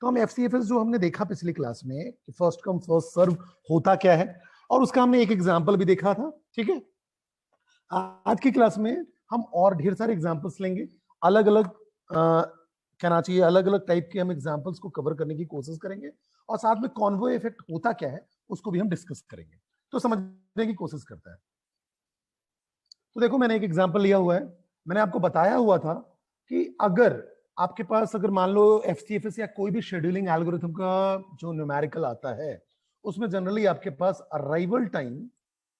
तो हम एफसीएफएस जो हमने देखा पिछली क्लास में कि फर्स्ट कम फर्स्ट सर्व होता क्या है, और उसका हमने एक एग्जांपल भी देखा था। ठीक है, आज की क्लास में हम और ढेर सारे एग्जांपल्स लेंगे, अलग अलग कहना चाहिए अलग अलग टाइप के हम एग्जांपल्स को कवर करने की कोशिश करेंगे, और साथ में कॉन्वॉय इफेक्ट होता क्या है उसको भी हम डिस्कस करेंगे। तो समझने की कोशिश करता है। तो देखो, मैंने एक एग्जांपल लिया हुआ है। मैंने आपको बताया हुआ था कि अगर आपके पास अगर मान लो एफसीएफएस या कोई भी शेड्यूलिंग एल्गोरिथम का जो न्यूमेरिकल आता है, उसमें जनरली आपके पास अराइवल टाइम,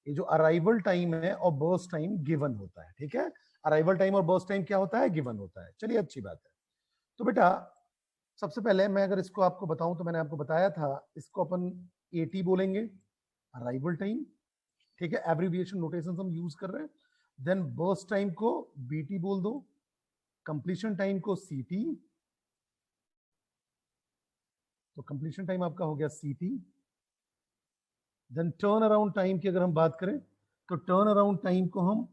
ये जो अराइवल टाइम है और बर्स्ट टाइम गिवन होता है। ठीक है, अराइवल टाइम और बर्स्ट टाइम क्या होता है, गिवन होता है। चलिए, अच्छी बात है। तो बेटा, सबसे पहले मैं अगर इसको आपको बताऊं तो मैंने आपको बताया था इसको अपन एटी बोलेंगे, अराइवल टाइम। ठीक है, एब्रिविएशन नोटेशन हम यूज कर रहे हैं। देन बर्स्ट टाइम को बीटी बोल दो, कंप्लीशन टाइम को सीटी, तो कंप्लीशन टाइम आपका हो गया सीटी। देन टर्न अराउंड टाइम की अगर हम बात करें तो टर्न अराउंड टाइम को हम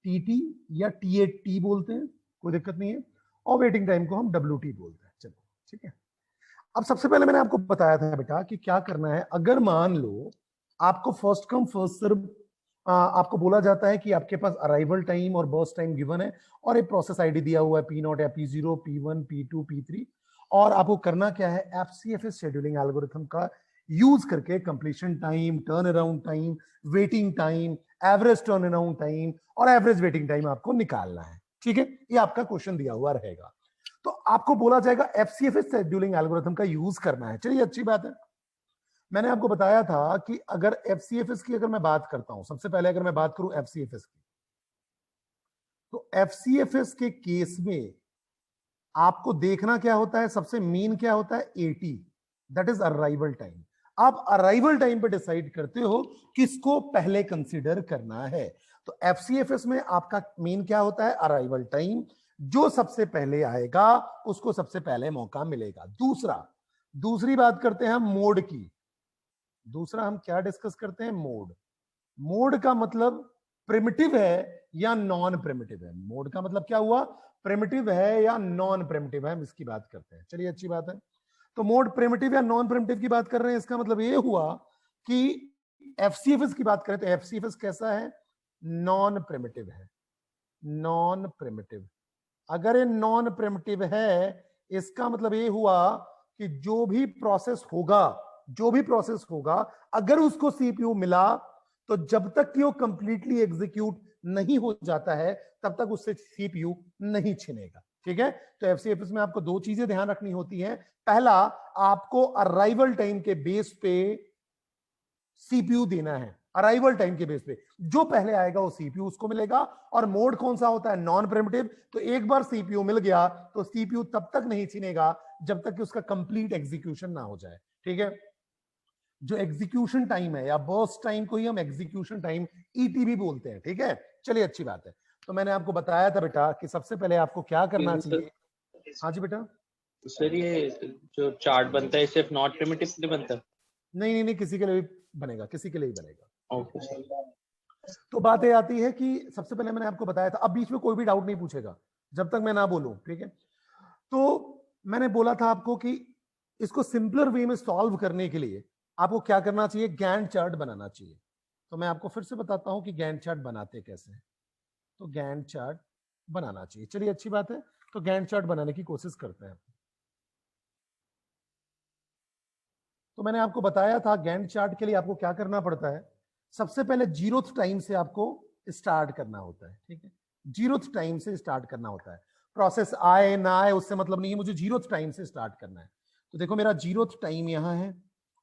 टीटी या टी बोलते हैं, कोई दिक्कत नहीं है, और वेटिंग टाइम को हम डब्ल्यूटी बोलते हैं। चलो, ठीक है। अब सबसे पहले मैंने आपको बताया था बेटा कि क्या करना है। अगर मान लो आपको फर्स्ट कम फर्स्ट सर्व आपको बोला जाता है कि आपके पास अराइवल टाइम और बर्स्ट टाइम गिवन है, और एक प्रोसेस आईडी दिया हुआ है P0 या P0, P1, P2, P3, और आपको करना क्या है, एफसीएफएस शेड्यूलिंग एल्गोरिथम का यूज करके completion time, turn around time, waiting time, average turn around time और एवरेज वेटिंग टाइम आपको निकालना है। ठीक है, ये आपका क्वेश्चन दिया हुआ रहेगा। तो आपको बोला जाएगा एफसीएफएस शेड्यूलिंग एल्गोरिथम का यूज करना है। चलिए, अच्छी बात है। मैंने आपको बताया था कि अगर एफसीएफएस की अगर मैं बात करता हूं, सबसे पहले अगर मैं बात करूं एफसीएफएस की, तो एफसीएफएस के केस में आपको देखना क्या होता है, सबसे मेन क्या होता है, eighty, that is arrival time. आप अराइवल टाइम पे डिसाइड करते हो किसको पहले कंसीडर करना है। तो एफसीएफएस में आपका मेन क्या होता है, अराइवल टाइम। जो सबसे पहले आएगा उसको सबसे पहले मौका मिलेगा। दूसरी बात करते हैं हम मोड की। दूसरा हम क्या डिस्कस करते हैं, मोड। मोड का मतलब प्रिमिटिव है या नॉन प्रिमिटिव है। मोड का मतलब क्या हुआ, प्रिमिटिव है या नॉन प्रिमिटिव है, हम इसकी बात करते हैं। चलिए, अच्छी बात है। तो मोड प्रिमिटिव या नॉन प्रिमिटिव की बात कर रहे हैं, इसका मतलब ये हुआ कि एफसीएफएस की बात करें तो एफसीएफएस कैसा है, नॉन प्रिमिटिव है। नॉन प्रिमिटिव, अगर ये नॉन प्रिमिटिव है, इसका मतलब ये हुआ कि जो भी प्रोसेस होगा अगर उसको सीपीयू मिला तो जब तक कि वो कंप्लीटली एग्जीक्यूट नहीं हो जाता है तब तक उससे सीपीयू नहीं छिनेगा। ठीक है, तो एफसीएफएस में आपको दो चीजें ध्यान रखनी होती हैं। पहला, आपको अराइवल टाइम के बेस पे सीपीयू देना है। अराइवल टाइम के बेस पे जो पहले आएगा वो सीपीयू उसको मिलेगा। और मोड कौन सा होता है, नॉन प्रिमिटिव। तो एक बार सीपीयू मिल गया तो सीपीयू तब तक नहीं छीनेगा जब तक कि उसका कंप्लीट एग्जीक्यूशन ना हो जाए। ठीक है, जो एग्जीक्यूशन टाइम है या बर्स्ट टाइम को ही हम एग्जीक्यूशन टाइम ईटी भी बोलते हैं। ठीक है, चलिए, अच्छी बात है। तो मैंने आपको बताया था बेटा कि सबसे पहले आपको क्या करना चाहिए। हाँ जी बेटा। सर, ये जो चार्ट बनता है सिर्फ नॉट प्रिमिटिव से बनता है? नहीं, किसी के लिए भी बनेगा, किसी के लिए ही बनेगा। Okay sir. तो बात ये आती है कि सबसे पहले मैंने आपको बताया था, अब बीच में कोई भी डाउट नहीं पूछेगा जब तक मैं ना बोलूं। ठीक है, तो मैंने बोला था आपको कि इसको सिंपलर वे में सॉल्व करने के लिए आपको क्या करना चाहिए, गैंट चार्ट बनाना चाहिए। तो मैं आपको फिर से बताता हूं कि गैंट चार्ट बनाते कैसे हैं। तो गैंट चार्ट बनाना चाहिए। चलिए, अच्छी बात है। तो गैंट चार्ट बनाने की कोशिश करते हैं। तो मैंने आपको बताया था गैंट चार्ट के लिए आपको क्या करना पड़ता है, सबसे पहले जीरोथ टाइम से आपको स्टार्ट करना होता है। ठीक है, जीरोथ टाइम से स्टार्ट करना होता है। प्रोसेस आए ना आए उससे मतलब नहीं है, मुझे जीरोथ टाइम से स्टार्ट करना है। तो देखो, मेरा जीरोथ टाइम यहां है।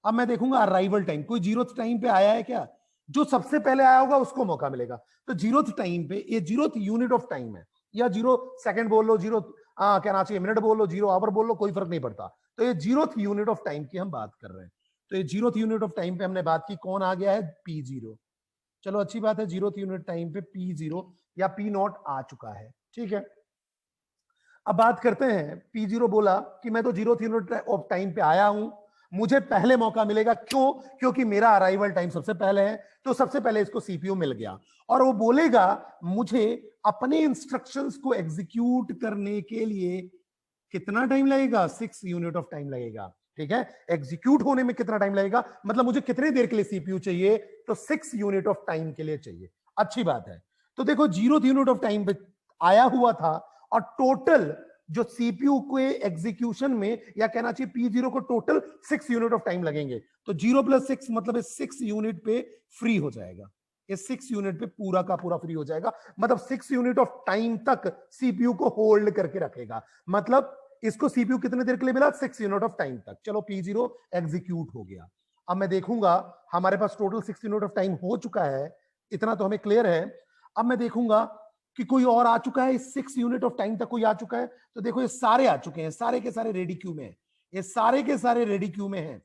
अब मैं देखूंगा अराइवल टाइम, कोई जीरोथ टाइम पे आया है क्या, जो सबसे पहले आया होगा उसको मौका मिलेगा। तो जीरोथ टाइम पे, ये जीरोथ यूनिट ऑफ टाइम है, या 0 सेकंड बोल लो, जीरो क्या ना चाहिए, मिनट बोल लो, 0 आवर बोल लो, कोई फर्क नहीं पड़ता। तो ये जीरोथ यूनिट ऑफ टाइम की हम बात कर रहे हैं। तो ये जीरोथ यूनिट ऑफ टाइम पे हमने बात की, कौन आ गया है, P0। चलो, अच्छी बात है, जीरोथ यूनिट टाइम पे P0 या P0 आ चुका है। ठीक है, अब बात करते हैं, P0 बोला कि मैं तो जीरोथ यूनिट ऑफ टाइम पे आया हूं, मुझे पहले मौका मिलेगा। क्यों, क्योंकि मेरा अराइवल टाइम सबसे पहले है, तो सबसे पहले इसको सीपीयू मिल गया। और वो बोलेगा मुझे अपने इंस्ट्रक्शंस को एग्जीक्यूट करने के लिए कितना टाइम लगेगा? 6 यूनिट ऑफ टाइम लगेगा। ठीक है, एग्जीक्यूट होने में कितना टाइम लगेगा, मतलब मुझे कितने देर के लिए सीपीयू चाहिए, तो 6 यूनिट ऑफ टाइम के लिए चाहिए। अच्छी बात है। तो देखो 0th यूनिट ऑफ टाइम पे आया हुआ था, और टोटल जो सीपीयू के एग्जीक्यूशन में, या कहना चाहिए P0 को टोटल 6 यूनिट ऑफ टाइम लगेंगे। तो 0 + 6 मतलब 6 यूनिट पे फ्री हो जाएगा। इस 6 यूनिट पे पूरा का पूरा फ्री हो जाएगा, मतलब 6 यूनिट ऑफ टाइम तक सीपीयू को होल्ड करके रखेगा। मतलब इसको सीपीयू कितने देर के लिए मिला? 6 यूनिट ऑफ टाइम तक। चलो P0 एग्जीक्यूट हो गया। अब मैं देखूंगा हमारे पास टोटल 6 यूनिट ऑफ टाइम हो चुका है, इतना तो हमें क्लियर है। अब मैं देखूंगा कि कोई और आ चुका है, इस 6 यूनिट ऑफ टाइम तक कोई आ चुका है। तो देखो ये सारे आ चुके हैं, सारे के सारे रेडी क्यू में है, ये सारे के सारे रेडी क्यू में हैं।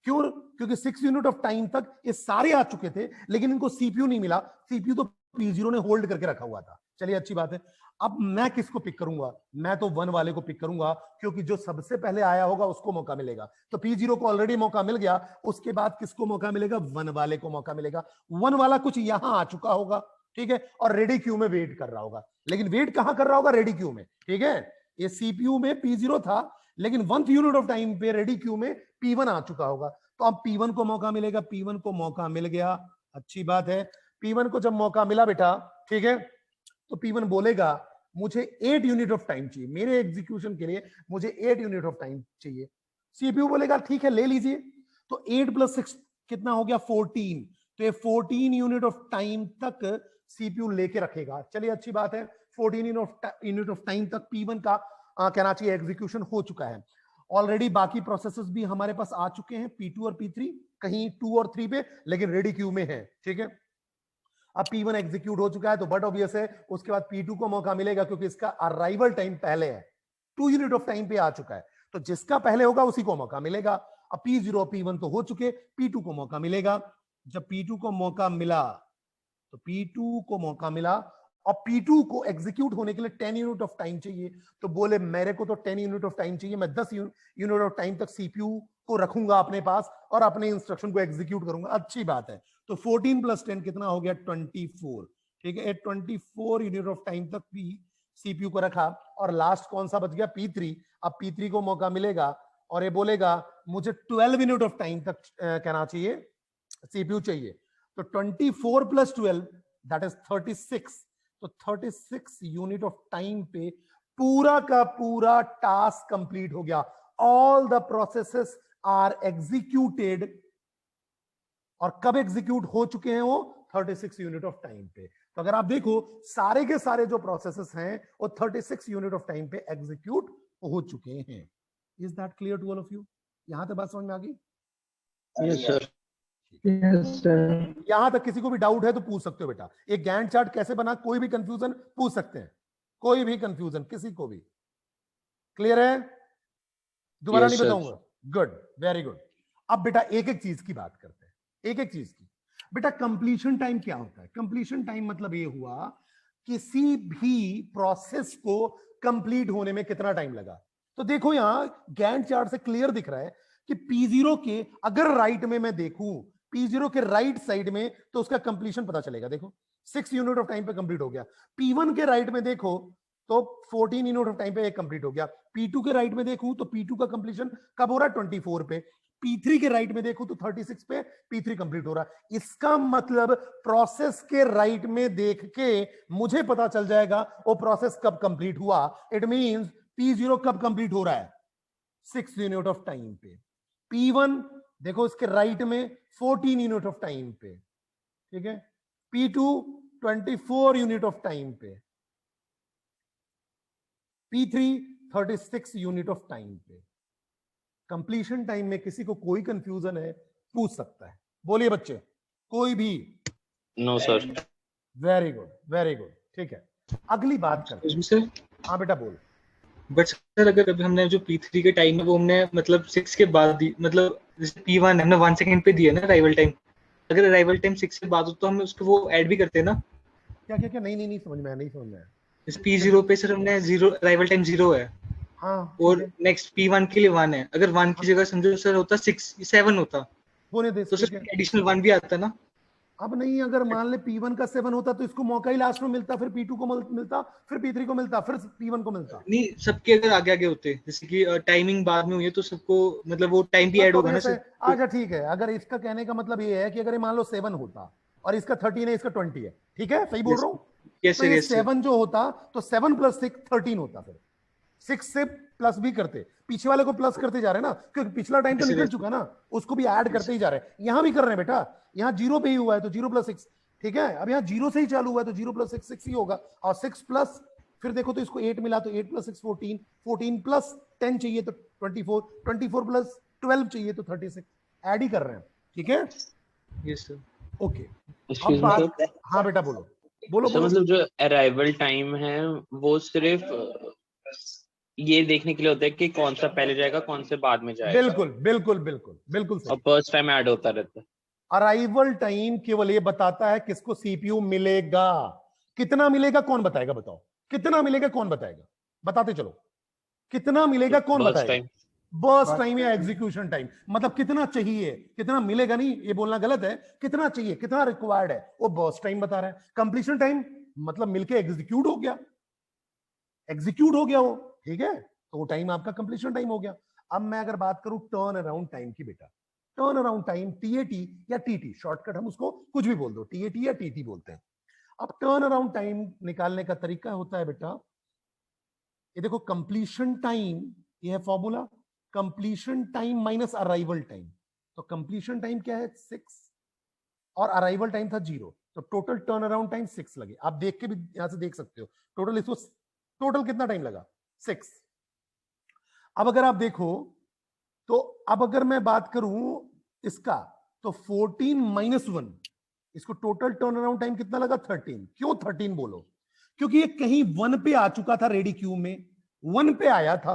क्यों? क्योंकि 6 यूनिट ऑफ टाइम तक ये सारे आ चुके थे, लेकिन इनको सीपीयू नहीं मिला। सीपीयू तो P0 ने होल्ड करके रखा हुआ था। चलिए अच्छी बात है। अब मैं किसको पिक करूंगा? मैं तो 1 वाले को पिक करूंगा, क्योंकि जो सबसे पहले आया होगा उसको मौका मिलेगा। तो P0 को ऑलरेडी मौका मिल गया, उसके बाद किसको मौका मिलेगा? 1 वाले को मौका मिलेगा। 1 वाला कुछ यहां आ चुका होगा, ठीक है, और रेडी क्यू में वेट कर रहा होगा। लेकिन वेट कहां कर रहा होगा? रेडी क्यू में। ठीक है, ये सीपीयू में P0 था, लेकिन 1th यूनिट ऑफ टाइम पे रेडी क्यू में P1 आ चुका होगा। तो अब P1 को मौका मिलेगा। P1 को मौका मिल गया, अच्छी बात है। P1 को जब मौका मिला बेटा, ठीक है, तो P1 बोलेगा मुझे 8 यूनिट ऑफ टाइम चाहिए, मेरे एग्जीक्यूशन के लिए मुझे 8 यूनिट ऑफ टाइम चाहिए। सीपीयू बोलेगा ठीक है, ले लीजिए। तो 8 + 6 कितना हो गया? 14। तो ये 14 यूनिट ऑफ टाइम तक सीपीयू लेके रखेगा। चलिए अच्छी बात है, 14 यूनिट ऑफ टाइम तक P1 का कहना चाहिए एग्जीक्यूशन हो चुका है। ऑलरेडी बाकी प्रोसेसेस भी हमारे पास आ चुके हैं, P2 और P3, कहीं 2 और 3 पे, लेकिन रेडी क्यू में है। ठीक है, अब P1 एग्जीक्यूट हो चुका है, तो बट ऑब्वियस है उसके बाद P2 को मौका मिलेगा, क्योंकि इसका अराइवल टाइम पहले है, 2 यूनिट ऑफ टाइम पे आ चुका है। तो जिसका पहले होगा उसी को मौका मिलेगा। अब P0 और P1 तो हो चुके, P2 को मौका मिलेगा। जब P2 को मौका मिला, तो P2 को मौका मिला, और P2 को एग्जीक्यूट होने के लिए 10 यूनिट ऑफ टाइम चाहिए। तो बोले मेरे को तो 10 यूनिट ऑफ टाइम चाहिए, मैं 10 यूनिट ऑफ टाइम तक सीपीयू को रखूंगा अपने पास और अपने इंस्ट्रक्शन को एग्जीक्यूट करूंगा। अच्छी बात है। तो 14 + 10 कितना हो गया? 24। ठीक है, 24 यूनिट ऑफ टाइम तक भी सीपीयू को रखा, और लास्ट कौन सा बच गया? P3। अब P3 को मौका मिलेगा, और ये बोलेगा मुझे 12 यूनिट ऑफ टाइम तक कहना चाहिए सीपीयू चाहिए। तो 24 + 12 दैट इज 36। तो 36 यूनिट ऑफ टाइम पे पूरा का पूरा टास्क कंप्लीट हो गया। All the processes are executed, और कब एग्जीक्यूट हो चुके हैं वो? 36 यूनिट ऑफ टाइम पे। तो अगर आप देखो सारे के सारे जो प्रोसेसेस हैं वो 36 यूनिट ऑफ टाइम पे एग्जीक्यूट हो चुके हैं। Is that clear to all of you? यहां तक बात समझ में आ गई? Yes sir. Yes sir. यहां तक किसी को भी डाउट है तो पूछ सकते हो बेटा। एक गैंट चार्ट कैसे बना, कोई भी कंफ्यूजन पूछ सकते हैं, कोई भी कंफ्यूजन किसी को भी। क्लियर है? दोबारा नहीं बताऊंगा। Good, very good. अब बेटा एक एक चीज की बात करते हैं, एक एक चीज की। बेटा कंप्लीशन टाइम क्या होता है? कंप्लीशन टाइम मतलब ये हुआ किसी भी प्रोसेस को कंप्लीट होने में कितना टाइम लगा। तो देखो यहां गैंट चार्ट से क्लियर दिख रहा है कि P0 के अगर राइट में मैं देखूं, P0 के राइट साइड में, तो उसका कंप्लीशन पता चलेगा। देखो 6 यूनिट ऑफ टाइम पे कंप्लीट हो गया। P1 के राइट में देखो तो 14 यूनिट ऑफ टाइम पे एक कंप्लीट हो गया। P2 के राइट में देखूं तो P2 का कंप्लीशन कब हो रहा है? 24 पे। P3 के राइट में देखूं तो 36 पे P3 कंप्लीट हो रहा है। इसका मतलब प्रोसेस के राइट में देख के मुझे पता चल जाएगा वो प्रोसेस कब कंप्लीट हुआ। इट मींस P0 कब कंप्लीट हो रहा है? 6 यूनिट ऑफ टाइम पे। P1 देखो इसके राइट में 14 यूनिट ऑफ टाइम पे, ठीक है। P2 24 यूनिट ऑफ टाइम पे, P3 36 यूनिट ऑफ टाइम पे। कंप्लीशन टाइम में किसी को कोई कंफ्यूजन है पूछ सकता है, बोलिए बच्चे, कोई भी? No sir. Very good, very good, ठीक है। अगली बात करते हैं। सर हाँ बेटा बोल। बट सर अगर अभी हमने जो P3 के टाइम है वो हमने मतलब 6 के बाद दी, मतलब जैसे P1 हमने 1 सेकंड पे दिया ना अराइवल टाइम, अगर अराइवल टाइम 6 के बाद हो तो हम उसको वो ऐड भी करते हैं ना? क्या क्या क्या? नहीं समझ में आया, नहीं समझ में आया। जैसे P0 पे सर हमने 0 अराइवल टाइम 0 है, हाँ, और नेक्स्ट P1 के लिए 1 है। अगर 1 की जगह समझो सर होता 6 7 होता होने दे, तो सर एडिशनल 1 भी आता ना? अब नहीं, अगर मान ले P1 का 7 होता तो इसको मौका ही लास्ट में मिलता, फिर P2 को मिलता, फिर P3 को मिलता, फिर P1 को मिलता। नहीं, सबके अगर आगे आगे होते, जैसे कि टाइमिंग बाद में हुई है तो सबको मतलब वो टाइम भी बस ऐड तो होगा ना जैसे सर। अच्छा ठीक है, अगर इसका कहने का मतलब ये है कि अगर ये मान लो 7 होता और इसका 13 है, इसका 20 है, ठीक है, सही बोल रहा हूँ? यस तो सर, ये यस सर। 7 जो होता तो 7 + 6 13 होता, फिर 6 से प्लस भी करते, पीछे वाले को प्लस करते जा रहे हैं ना, क्योंकि पिछला टाइम तो Yes, sir, निकल yes, चुका ना, उसको भी ऐड करते ही जा रहे हैं। यहां भी कर रहे हैं बेटा, यहाँ 0 पे ही हुआ है तो 0 + 6, ठीक है। अब यहाँ 0 से ही चालू हुआ है तो 0 + 6 6 ही होगा, और 6 प्लस फिर देखो तो इसको 8 मिला तो 8 + 6 14, 14 + 10 चाहिए तो 24, 24 + 12 चाहिए तो 36, ऐड ही कर रहे हैं, ठीक है। yes sir। ओके, अब एक्सक्यूज मी बात, सर। हाँ बेटा बोलो बोलो सर बोलो। मतलब जो अराइवल टाइम है वो सिर्फ ये देखने के लिए होता है कि कौन सा पहले जाएगा कौन से बाद में जाएगा, बिल्कुल बिल्कुल बिल्कुल बिल्कुल और सही। फर्स्ट टाइम ऐड होता रहता है। अराइवल टाइम केवल ये बताता है किसको सीपीयू मिलेगा, कितना मिलेगा कौन बताएगा, बताओ कितना मिलेगा कौन बताएगा, बताते चलो, कितना मिलेगा कौन बर्स्ट बताएगा। टाइम। बर्स्ट टाइम या एग्जीक्यूशन टाइम, मतलब कितना चाहिए, कितना मिलेगा नहीं, ये बोलना गलत है, कितना चाहिए कितना रिक्वायर्ड है वो बर्स्ट टाइम बता रहा है। कंप्लीशन टाइम मतलब मिलके एग्जीक्यूट हो गया, एग्जीक्यूट हो गया वो, ठीक है, तो वो टाइम आपका कंप्लीशन टाइम हो गया। अब मैं अगर बात करूं टर्न अराउंड टाइम की बेटा, टर्न अराउंड टाइम टीएटी या टीटी, शॉर्टकट हम उसको कुछ भी बोल दो, टीएटी या टीटी बोलते हैं। अब टर्न अराउंड टाइम निकालने का तरीका होता है बेटा, ये देखो कंप्लीशन टाइम, ये है formula, completion time minus arrival time. तो कंप्लीशन टाइम क्या है 6 और अराइवल टाइम था 0, तो टोटल टर्न अराउंड टाइम 6 लगे। आप देख के भी यहां से देख सकते हो टोटल, इसको टोटल कितना टाइम लगा 6। अब अगर आप देखो तो अब अगर मैं बात करूं इसका तो 14 - 1, इसको टोटल टर्न अराउंड टाइम कितना लगा 13। क्यों 13 बोलो, क्योंकि ये कहीं 1 पे आ चुका था, रेडी क्यू में 1 पे आया था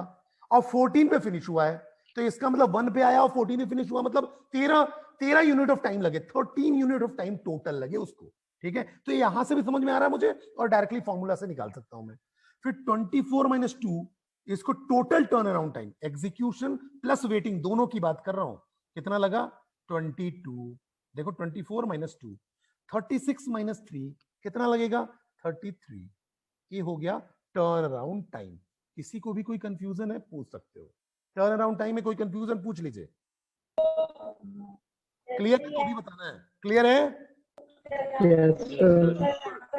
और 14 पे फिनिश हुआ है, तो इसका मतलब 1 पे आया और 14 पे फिनिश हुआ, मतलब 13 यूनिट ऑफ टाइम लगे, 13 यूनिट ऑफ टाइम टोटल लगे उसको, ठीक है। तो यहां से भी समझ में आ रहा है मुझे, और डायरेक्टली फॉर्मूला से निकाल सकता हूं मैं। फिर 24 - 2, इसको total turn around time, execution plus waiting दोनों की बात कर रहा हूं, कितना लगा 22। देखो 24 - 2, 36 - 3 कितना लगेगा 33। ये हो गया टर्न अराउंड टाइम। किसी को भी कोई कंफ्यूजन है पूछ सकते हो, टर्न अराउंड टाइम में कोई कंफ्यूजन पूछ लीजिए। क्लियर है तो भी बताना है, क्लियर है,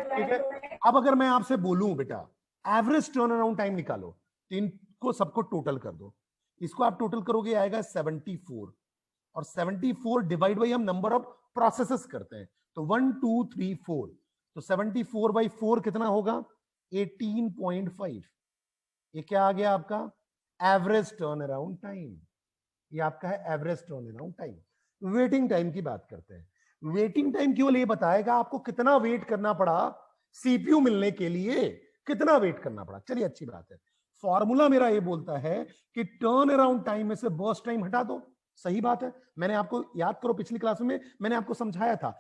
ठीक है। अब अगर मैं आपसे बोलूं बेटा एवरेज टर्न अराउंड टाइम निकालो, तो इनको सबको टोटल कर दो, इसको आप टोटल करोगे आएगा 74, और 74 डिवाइड बाई हम नंबर ऑफ प्रोसेसेस करते हैं, तो 1 2 3 4, तो 74/4 कितना होगा 18.5। ये क्या आ गया आपका एवरेज टर्न अराउंड टाइम, ये आपका है average turn around time. Waiting time की बात करते हैं, वेटिंग टाइम केवल ये बताएगा आपको कितना वेट करना पड़ा सीपीयू मिलने के लिए, कितना वेट करना पड़ा। चलिए अच्छी बात है, फॉर्मूला मेरा ये बोलता है कि टर्न अराउंड टाइम में से बर्स्ट टाइम हटा दो, सही बात है। मैंने आपको याद करो पिछली क्लास में मैंने आपको समझाया था,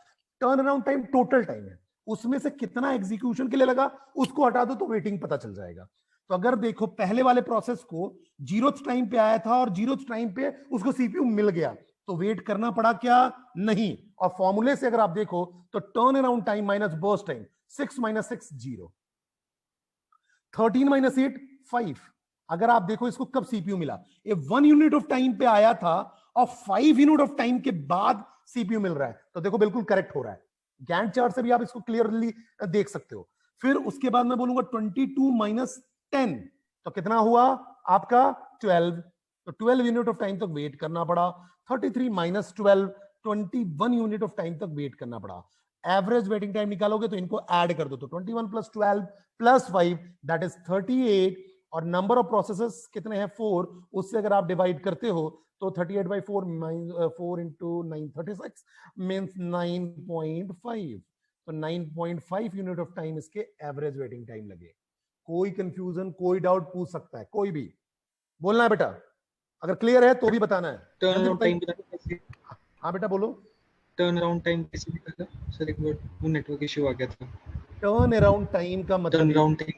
turn around time total time है, उसमें से कितना एग्जीक्यूशन के लिए लगा उसको हटा दो तो वेटिंग पता चल जाएगा। तो अगर देखो पहले वाले प्रोसेस को 0th टाइम पे आया था और 0th टाइम पे उसको सीपीयू मिल गया, तो वेट करना पड़ा क्या नहीं। और फॉर्मूले से अगर आप देखो तो turn around time minus burst time, 6 - 6 0, 13 - 8 5। अगर आप देखो इसको कब सीपीयू मिला, ये 1 यूनिट ऑफ टाइम पे आया था और 5 यूनिट ऑफ टाइम के बाद सीपीयू मिल रहा है, तो देखो बिल्कुल करेक्ट हो रहा है। गैंट चार्ट से भी आप इसको क्लियरली देख सकते हो। फिर उसके बाद मैं बोलूंगा 22 - 10, तो कितना हुआ आपका 12, तो 12 यूनिट ऑफ टाइम तक वेट करना पड़ा। 33 - 12, 21 यूनिट ऑफ टाइम तक वेट करना पड़ा। एवरेज वेटिंग टाइम निकालोगे तो इनको ऐड कर दो, तो 21 + 12 + 5 दैट इज 38, और नंबर ऑफ प्रोसेसेस कितने हैं 4, उससे अगर आप डिवाइड करते हो तो 38/4 4 × 9 36 मींस 9.5, तो 9.5 यूनिट ऑफ टाइम इसके एवरेज वेटिंग टाइम लगे। कोई कंफ्यूजन कोई डाउट पूछ सकता है, कोई भी बोलना है बेटा, अगर क्लियर है तो भी बताना है। टर्न जल्दी अराउंड बताइए। टाइम, हाँ बेटा बोलो। टर्न अराउंड टाइम कैसे लिखा था सर, एक बार वो नेटवर्क इश्यू आ गया था। टर्न अराउंड टाइम का मतलब turn around time,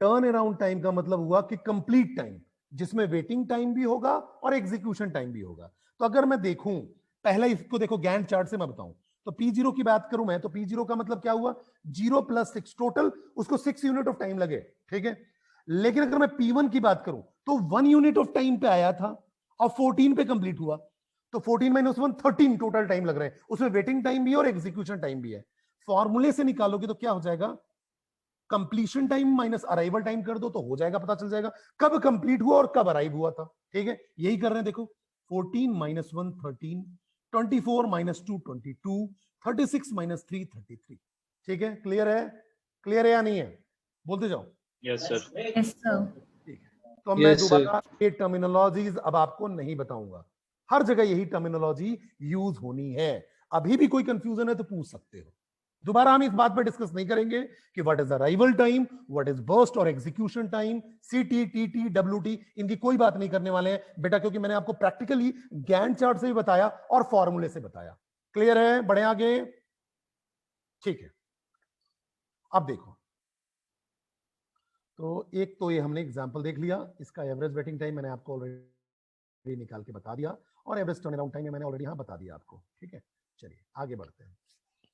turn around time का मतलब हुआ कि कंप्लीट टाइम, जिसमें वेटिंग टाइम भी होगा और एग्जीक्यूशन टाइम भी होगा। तो अगर मैं देखूं पहले इसको देखो गैंट चार्ट से मैं बताऊं, तो P0 की बात करूं मैं तो P0 का मतलब क्या हुआ, 0 + 6 टोटल, उसको 6 यूनिट ऑफ टाइम लगे, ठीक है। लेकिन अगर मैं P1 की बात करूं तो 1 यूनिट ऑफ टाइम पे आया था और 14 पे कंप्लीट हुआ, तो 14 - 1 13 टोटल टाइम लग रहे हैं, उसमें वेटिंग टाइम भी है और एग्जीक्यूशन टाइम भी है। फॉर्मूले से निकालोगे तो क्या हो जाएगा, completion time minus arrival time कर दो तो हो जाएगा, पता चल जाएगा कब कंप्लीट हुआ और कब अराइव हुआ था, ठीक है। यही कर रहे हैं, देखो 14 - 1 13, 24 - 2 22, 36 - 3 33, ठीक है। क्लियर है या नहीं है, बोलते जाओ। Yes sir. Yes sir. ठीक है, तो मैं Yes, sir. दोबारा ये टर्मिनोलॉजीज अब आपको नहीं बताऊंगा, हर जगह यही टर्मिनोलॉजी यूज होनी है। अभी भी कोई कंफ्यूजन है तो पूछ सकते हो। दोबारा हम इस बात पर डिस्कस नहीं करेंगे कि what is arrival time, what is burst और एग्जीक्यूशन टाइम, सीटी, टीटी, डब्ल्यूटी, इनकी कोई बात नहीं करने वाले हैं बेटा, क्योंकि मैंने आपको प्रैक्टिकली गैंट चार्ट से भी बताया और फॉर्मूले से बताया। क्लियर है, बढ़े आगे, ठीक है। अब देखो, तो एक तो ये हमने एग्जांपल देख लिया, इसका एवरेज वेटिंग टाइम मैंने आपको ऑलरेडी निकाल के बता दिया और एवरेज टर्न अराउंड टाइम मैंने ऑलरेडी यहां बता दिया आपको, ठीक है। चलिए आगे बढ़ते हैं,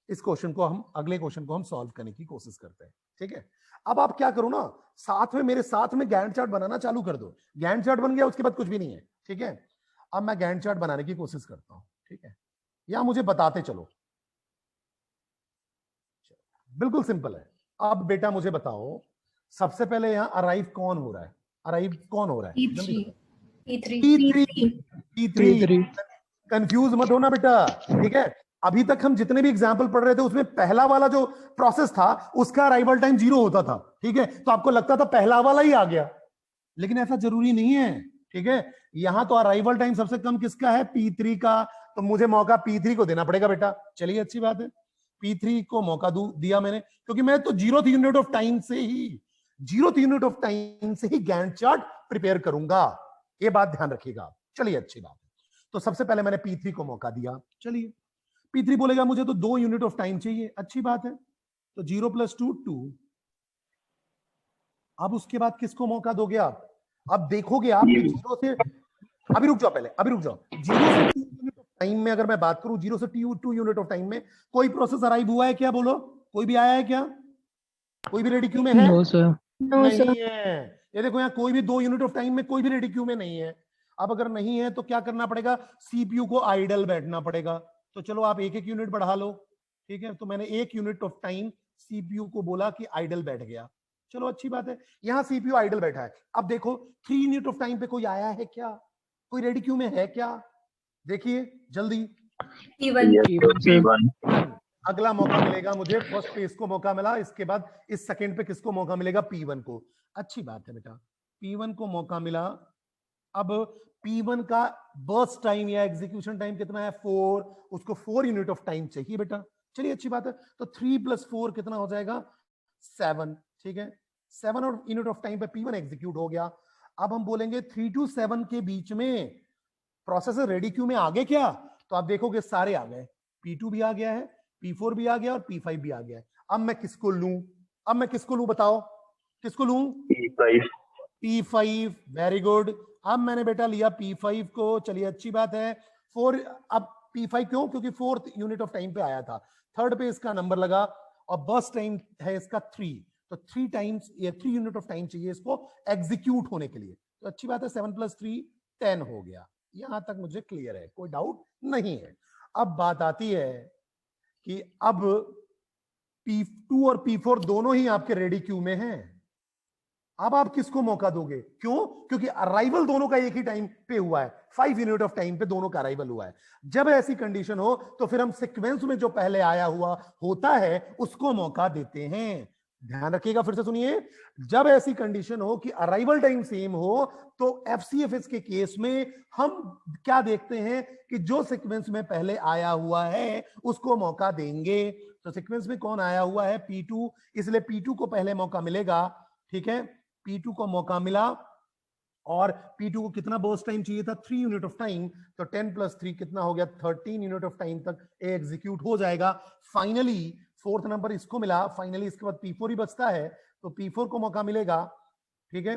इस क्वेश्चन को हम अगले क्वेश्चन को हम सॉल्व करने की कोशिश करते हैं, ठीक है। अब आप क्या करो ना, साथ में मेरे साथ में गैंट चार्ट बनाना चालू कर दो। गैंट चार्ट बन गया, उसके बाद कुछ भी नहीं है, ठीक है। अब मैं गैंट चार्ट बनाने की कोशिश करता हूं, ठीक है, या मुझे बताते चलो, बिल्कुल सिंपल है। अब बेटा मुझे बताओ, सबसे पहले यहां अराइव कौन हो रहा है, अराइव कौन हो रहा है, जल्दी P3 P3। कंफ्यूज मत होना बेटा, ठीक है। अभी तक हम जितने भी एग्जाम्पल पढ़ रहे थे उसमें पहला वाला जो प्रोसेस था उसका अराइवल टाइम 0 होता था, ठीक है। तो आपको लगता था पहला वाला ही आ गया, लेकिन ऐसा जरूरी नहीं है, ठीक है। यहां तो अराइवल टाइम सबसे कम किसका है, P3 का, तो मुझे मौका P3 को देना पड़ेगा बेटा। चलिए अच्छी बात है, P3 को मौका दिया मैंने, क्योंकि मैं तो 0th यूनिट ऑफ टाइम से ही गैंट चार्ट प्रिपेयर करूंगा, ये बात ध्यान रखिएगा। चलिए अच्छी बात है, तो सबसे पहले मैंने P3 को मौका दिया। चलिए P3 बोलेगा मुझे तो 2 यूनिट ऑफ टाइम चाहिए, अच्छी बात है, तो 0 + 2 2। अब उसके बाद किसको मौका दोगे आप, अब देखोगे आप 0 से, अभी रुक जाओ पहले, अभी रुक जाओ, 0 से 2 यूनिट ऑफ टाइम में अगर मैं बात करूं, 0 से 2 यूनिट ऑफ टाइम में कोई प्रोसेस अराइव हुआ है क्या, बोलो, कोई भी आया है क्या, कोई भी रेडी क्यू में है? No, sir. नहीं है। ये देखो यहाँ कोई भी 2 यूनिट ऑफ टाइम में कोई भी रेडी क्यू में नहीं है। अब अगर नहीं है तो क्या करना पड़ेगा, सीपीयू को आइडल बैठना पड़ेगा। तो चलो आप एक एक यूनिट बढ़ा लो, ठीक है। तो मैंने 1 यूनिट ऑफ टाइम सीपीयू को बोला कि आइडल बैठ गया, चलो अच्छी बात है, यहाँ सीपीयू आइडल बैठा है। अब देखो 3 यूनिट ऑफ टाइम पे कोई आया है क्या, कोई रेडी क्यू में है क्या, देखिए जल्दी। P1 अगला मौका मिलेगा मुझे, फर्स्ट पे इसको मौका मिला, इसके बाद इस सेकंड पे किसको मौका मिलेगा, P1 को। अच्छी बात है बेटा, P1 को मौका मिला। अब P1 का बर्स्ट टाइम या एग्जीक्यूशन टाइम कितना है, 4, उसको 4 यूनिट ऑफ टाइम चाहिए बेटा। चलिए अच्छी बात है, तो 3 + 4 कितना हो जाएगा, 7, ठीक है। 7 और यूनिट ऑफ टाइम पे P1 एग्जीक्यूट हो गया। अब हम बोलेंगे 3 to 7 के बीच में प्रोसेसर रेडी क्यू में आ गए क्या, तो आप देखोगे सारे आ गए, P2 भी आ गया है, P4 भी आ गया और P5 भी आ गया है। अब मैं किसको लूं, बताओ किसको लूं, P5, वेरी गुड। अब मैंने बेटा लिया P5 को, चलिए अच्छी बात है। 4, अब P5 क्यों, क्योंकि 4th यूनिट ऑफ टाइम पे आया था, 3rd पे इसका नंबर लगा और बर्स्ट टाइम है इसका 3, तो 3 टाइम्स या 3 यूनिट ऑफ टाइम चाहिए इसको एग्जीक्यूट होने के लिए। तो अच्छी बात है, 7 + 3 10 हो गया। यहां तक मुझे क्लियर है, कोई डाउट नहीं है। अब बात आती है कि अब P2 और P4 दोनों ही आपके रेडी क्यू में हैं। अब आप किसको मौका दोगे, क्यों, क्योंकि अराइवल दोनों का एक ही टाइम पे हुआ है, 5 यूनिट ऑफ टाइम पे दोनों का अराइवल हुआ है। जब ऐसी कंडीशन हो तो फिर हम सीक्वेंस में जो पहले आया हुआ होता है उसको मौका देते हैं। ध्यान रखिएगा, फिर से सुनिए, जब ऐसी कंडीशन हो कि अराइवल टाइम सेम हो तो एफसीएफएस के केस में हम क्या देखते हैं कि जो सीक्वेंस में पहले आया हुआ है उसको मौका देंगे। तो सीक्वेंस में कौन आया हुआ है, P2, इसलिए P2 को पहले मौका मिलेगा, ठीक है। P2 को मौका मिला और P2 को कितना बर्स्ट टाइम चाहिए था, 3 यूनिट ऑफ टाइम, तो 10 + 3 कितना हो गया, 13 यूनिट ऑफ टाइम तक एग्जीक्यूट हो जाएगा। फाइनली 4th नंबर इसको मिला, फाइनली इसके बाद P4 ही बचता है, तो P4 को मौका मिलेगा, ठीक है।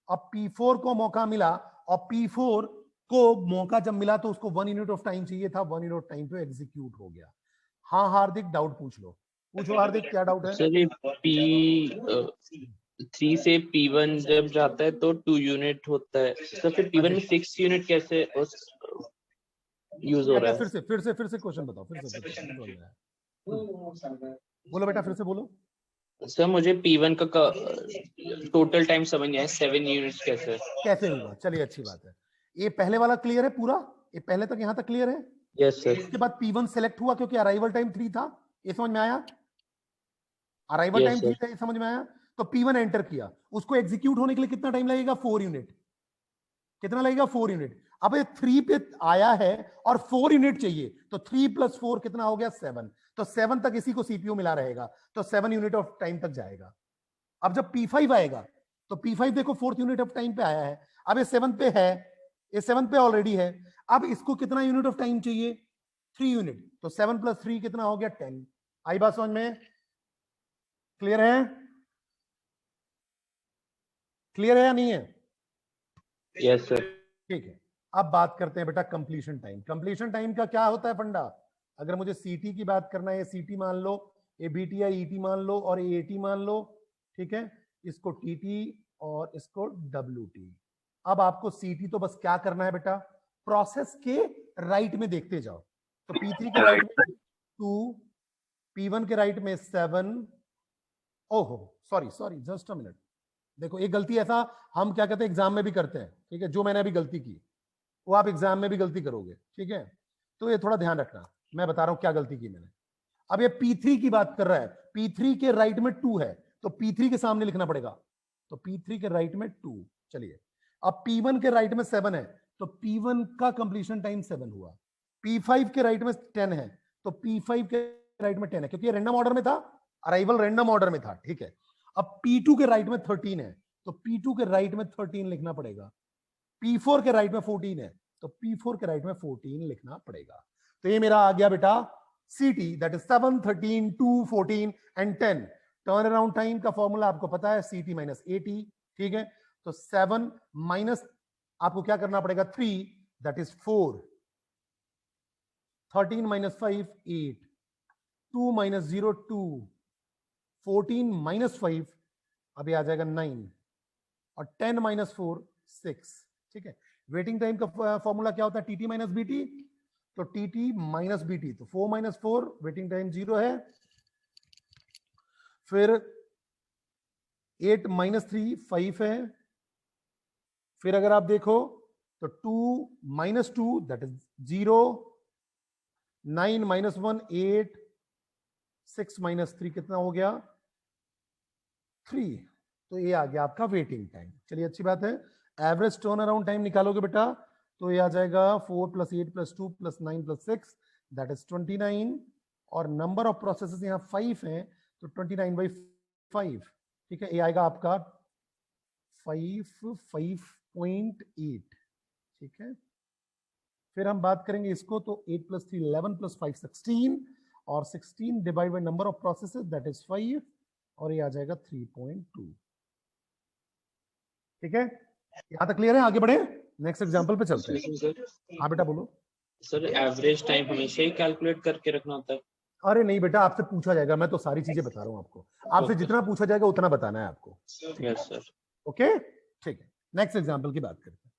अब P4 को मौका मिला और P4 को मौका जब मिला तो उसको 1 यूनिट ऑफ टाइम चाहिए था, 1 यूनिट ऑफ टाइम पे एग्जीक्यूट हो गया। हाँ हार्दिक, डाउट पूछ लो, पूछो हार्दिक, क्या डाउट है? सर ये P3 से P1 जब जाता है तो 2 यूनिट होता है, तो फिर P1 में 6 यूनिट कैसे यूज हो रहा है? फिर से क्वेश्चन बताओ, फिर से समझ में आया। बोलो बेटा, फिर से बोलो। सर मुझे P1 का टोटल टाइम समझ नहीं आया, 7 यूनिट्स कैसे हुआ? चलिए अच्छी बात है। ये पहले वाला क्लियर है पूरा? ये पहले तक यहाँ तक क्लियर है? Yes sir. उसके बाद P1 सेलेक्ट हुआ क्योंकि अराइवल टाइम 3 था, ये समझ में आया? Arrival Yes, time sir. 3 था, ये समझ में आया? तो P1 एंटर किया, उसको एग्जीक्यूट होने के लिए कितना टाइम लगेगा? 4 यूनिट। कितना लगेगा? 4 यूनिट। अब ये 3 पे आया है और 4 यूनिट चाहिए, तो 3 + 4 कितना हो गया? 7। तो 7 तक इसी को सीपीयू मिला रहेगा, तो 7 यूनिट ऑफ टाइम तक जाएगा। अब जब P5 आएगा तो P5 देखो 4th यूनिट ऑफ टाइम पे आया है, अब ये 7 पे है, ये 7 पे ऑलरेडी है। अब इसको कितना यूनिट ऑफ टाइम चाहिए? 3 यूनिट। तो 7 + 3 कितना हो गया? 10। आई बात समझ में? क्लियर है? क्लियर है या नहीं है? Yes sir. ठीक है, अब बात करते हैं बेटा कंप्लीशन टाइम। कंप्लीशन टाइम का क्या होता है फंडा? अगर मुझे सीटी की बात करना है, सीटी मान लो, ए बीटी या ईटी मान लो और एटी मान लो, ठीक है, इसको टीटी और इसको डब्ल्यूटी। अब आपको सीटी तो बस क्या करना है बेटा? प्रोसेस के राइट में देखते जाओ। तो P3 के राइट में 2, P1 के राइट में 7। ओहो सॉरी जस्ट अ मिनट। देखो एक गलती ऐसा हम क्या कहते हैं एग्जाम में भी करते हैं, ठीक है, जो मैंने अभी गलती की वो आप एग्जाम में भी गलती करोगे, ठीक है, तो ये थोड़ा ध्यान रखना। मैं बता रहा हूं क्या गलती की मैंने। अब ये P3 की बात कर रहा है, P3 के राइट में 2 है, तो P3 के सामने लिखना पड़ेगा, तो P3 के राइट में 2। चलिए, अब P1 के राइट में 7 है, तो P1 का कंप्लीशन टाइम 7 हुआ। P5 के राइट में 10 है, तो P5 के राइट में 10 है, क्योंकि ये रैंडम ऑर्डर में था, अराइवल रैंडम ऑर्डर में था, ठीक है। अब P2 के राइट में 13 है, तो P2 के राइट में 13 लिखना पड़ेगा। P4 के राइट में 14 है, तो P4 के राइट में 14 लिखना पड़ेगा। तो ये मेरा आ गया बेटा CT, that is 7, 13, 2, 14 and 10। Turn around time का फॉर्मूला आपको पता है, CT - AT, ठीक है। तो 7 माइनस आपको क्या करना पड़ेगा? 3, दैट इज 4। 13 - 5 8, 2 - 0 2, 14 - 5 अभी आ जाएगा 9, और 10 - 4 6, ठीक है। वेटिंग टाइम का फॉर्मूला क्या होता है? TT minus BT. तो टीटी माइनस बीटी, तो 4 - 4 वेटिंग टाइम 0 है। फिर 8 - 3 5 है। फिर अगर आप देखो तो 2 - 2 दैट इज 0, 9 - 1 8, 6 - 3 कितना हो गया? 3। तो ये आ गया आपका वेटिंग टाइम। चलिए अच्छी बात है। एवरेज टर्न अराउंड टाइम निकालोगे बेटा, तो ये आ जाएगा 4 + 8 + 2 + 9 + 6 दैट इज 29, और नंबर ऑफ प्रोसेसेस यहाँ 5 हैं, तो 29/5, ठीक है। ये आएगा आपका 5.8, ठीक है। फिर हम बात करेंगे इसको, तो 8 + 3 11 + 5 16, और 16 divide by number of processes that is 5, और ये आ जाएगा 3.2, ठीक है। यहां तक क्लियर है? आगे बढ़े, नेक्स्ट एग्जांपल पे चलते हैं। हाँ बेटा बोलो। सर एवरेज टाइम हमेशा ही कैलकुलेट करके रखना होता है? अरे नहीं बेटा, आपसे पूछा जाएगा, मैं तो सारी चीजें बता रहा हूं आपको, आपसे जितना पूछा जाएगा उतना बताना है आपको। Yes sir. ओके ठीक है, नेक्स्ट एग्जांपल की बात करते हैं।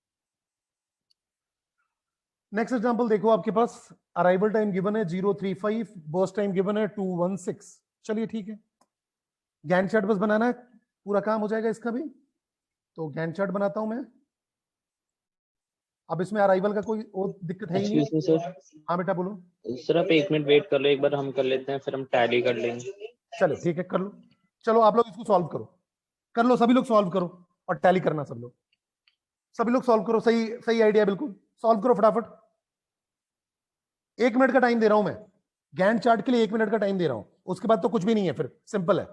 नेक्स्ट एग्जांपल देखो, आपके पास अराइवल टाइम गिवन है 035, बर्स्ट टाइम गिवन है 216। चलिए ठीक है, गैंट चार्ट बस बनाना है, पूरा काम हो जाएगा इसका भी। तो गैंट चार्ट बनाता हूं मैं। अब इसमें अराइवल का कोई और दिक्कत है ही नहीं। Excuse me sir. हाँ बेटा बोलो। सर आप 1 मिनट वेट कर लो, एक बार हम कर लेते हैं, फिर हम टैली कर लेंगे। चलो ठीक है, कर लो। चलो आप लोग इसको सॉल्व करो, कर लो, सभी लोग सॉल्व करो, और टैली करना सब लोग, सभी लोग सॉल्व करो। सही सही आइडिया, बिल्कुल सॉल्व करो फटाफट। 1 मिनट का टाइम दे रहा हूं मैं, गैंट चार्ट के लिए 1 मिनट का टाइम दे रहा हूं, उसके बाद तो कुछ भी नहीं है, फिर सिंपल है।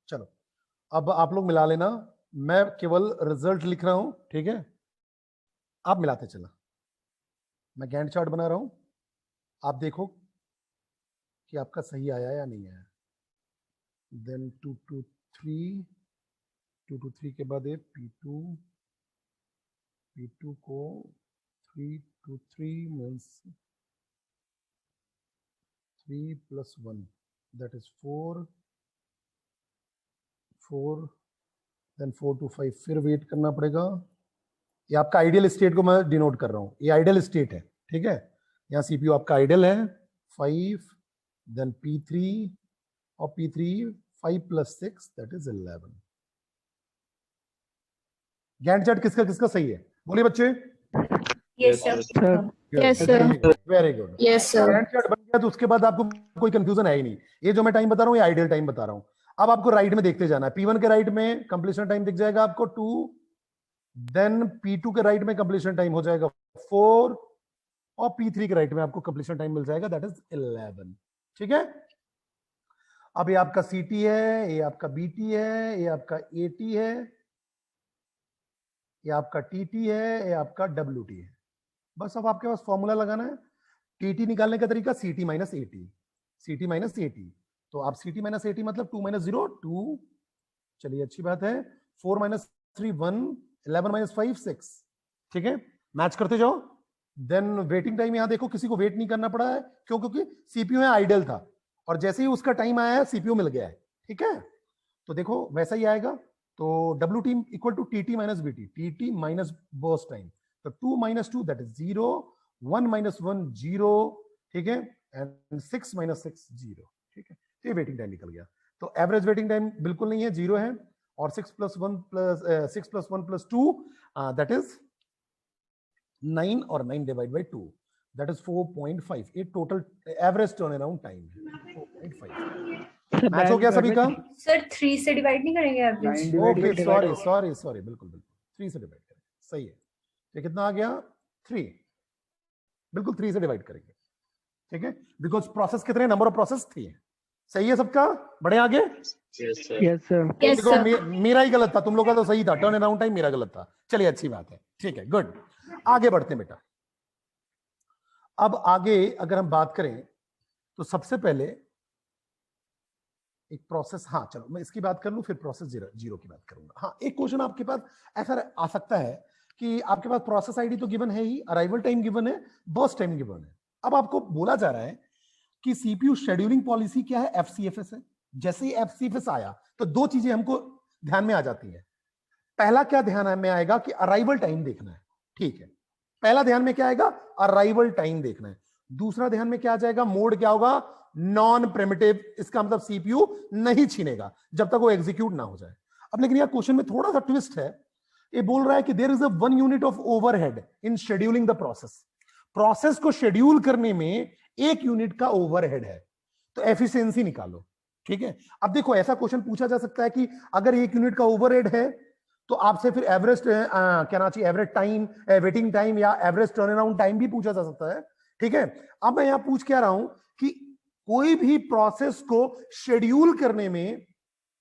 चलो अब आप लोग मिला लेना, मैं केवल रिजल्ट लिख रहा हूं, ठीक है, आप मिलाते चला। मैं गैंट चार्ट बना रहा हूं, आप देखो कि आपका सही आया या नहीं आया। देन 2 2 3 2 2 3 के बाद P2 को 3 2 3 means 3 + 1 that is 4 then 4 to 5 फिर वेट करना पड़ेगा। ये आपका आइडियल स्टेट को मैं डिनोट कर रहा हूं, ये आइडियल स्टेट है, ठीक है। यहाँ सीपीयू आपका आइडियल है 5, देन P3 और P3 5 + 6 that is 11। Gantt chart किसका किसका सही है, बोलिए बच्चे। Yes, sir. Yes, sir. Very good. Yes, sir. Gantt chart बन गया तो उसके बाद आपको कोई कंफ्यूजन है ही नहीं। ये जो मैं टाइम बता रहा हूँ ये आइडियल टाइम बता रहा हूँ। अब आपको राइट में देखते जाना है, P1 के राइट में कंप्लीशन टाइम दिख जाएगा आपको 2, देन P2 के राइट में कंप्लीशन टाइम हो जाएगा 4 और P3 के राइट में आपको कंप्लीशन टाइम मिल जाएगा दैट इज 11, ठीक है। अब ये आपका CT है, ये आपका BT है, ये आपका AT है, ये आपका TT है, ये आपका WT है। बस अब आपके पास फॉर्मूला लगाना है। TT निकालने का तरीका CT - AT, CT - AT, तो आप CT - AT मतलब 2 - 0 2, चलिए अच्छी बात है, 4 - 3 1, 11 - 5 6, ठीक है, मैच करते जाओ। देन वेटिंग टाइम यहां देखो किसी को वेट नहीं करना पड़ा है, क्यों, क्योंकि सीपीयू है आइडल था और जैसे ही उसका टाइम आया है सीपीयू मिल गया है, ठीक है। तो देखो वैसा ही आएगा, तो WT = TT - BT, TT minus burst time, तो 2 - 2 दैट इज 0, 1 - 1 0, ठीक है, एंड 6 - 6 0, ठीक है। तो ये वेटिंग टाइम निकल गया। तो एवरेज वेटिंग टाइम बिल्कुल नहीं है, 0 है, और 6 + 1 + 2 दैट इज 9, और 9 डिवाइड बाय 2 दैट इज 4.5। ये total average turn around time है 4.5। मैच हो गया सभी का? Sir, 3 से डिवाइड नहीं करेंगे एवरेज? ओके, सॉरी बिल्कुल 3 से डिवाइड करेंगे, सही है। ये कितना आ गया? 3, बिल्कुल 3 से डिवाइड करेंगे, ठीक है, बिकॉज प्रोसेस कितने, नंबर ऑफ प्रोसेस 3 है। सही है सबका? बढ़े आगे? Yes, sir. Yes, sir. Yes, देखो sir. मेरा ही गलत था, तुम लोग का तो सही था, टर्न अराउंड टाइम मेरा गलत था। चलिए अच्छी बात है, ठीक है, गुड। आगे बढ़ते हैं बेटा। अब आगे अगर हम बात करें तो सबसे पहले एक प्रोसेस, हाँ चलो मैं इसकी बात कर लूं, फिर प्रोसेस जीरो की बात करूंगा। हाँ, एक क्वेश्चन आपके पास ऐसा आ सकता है कि आपके पास प्रोसेस आईडी तो गिवन है ही, अराइवल टाइम गिवन है, बर्स्ट टाइम गिवन है। अब आपको बोला जा रहा है कि सीपीयू शेड्यूलिंग पॉलिसी क्या है, FCFS है। जैसे ही FCFS आया तो दो चीजें हमको ध्यान में आ जाती है। पहला क्या ध्यान में आएगा कि अराइवल टाइम देखना है, ठीक है, पहला ध्यान में क्या आएगा, अराइवल टाइम देखना है। दूसरा ध्यान में क्या आ जाएगा, मोड क्या होगा, नॉन प्रिमिटिव, इसका मतलब सीपीयू नहीं छीनेगा जब तक वो एग्जीक्यूट ना हो जाए। अब लेकिन यह क्वेश्चन में थोड़ा सा ट्विस्ट है, ये बोल रहा है कि there is a 1 unit of overhead in scheduling the process. Process को शेड्यूल करने में 1 यूनिट का ओवरहेड है, तो एफिशिएंसी निकालो, ठीक है। अब देखो ऐसा क्वेश्चन पूछा जा सकता है कि अगर 1 यूनिट का ओवरहेड है तो आपसे फिर एवरेज क्या ना चाहिए, एवरेज टाइम, वेटिंग टाइम या एवरेज टर्न अराउंड टाइम भी पूछा जा सकता है, ठीक है। अब मैं यहां पूछ क्या रहा हूं कि कोई भी प्रोसेस को शेड्यूल करने में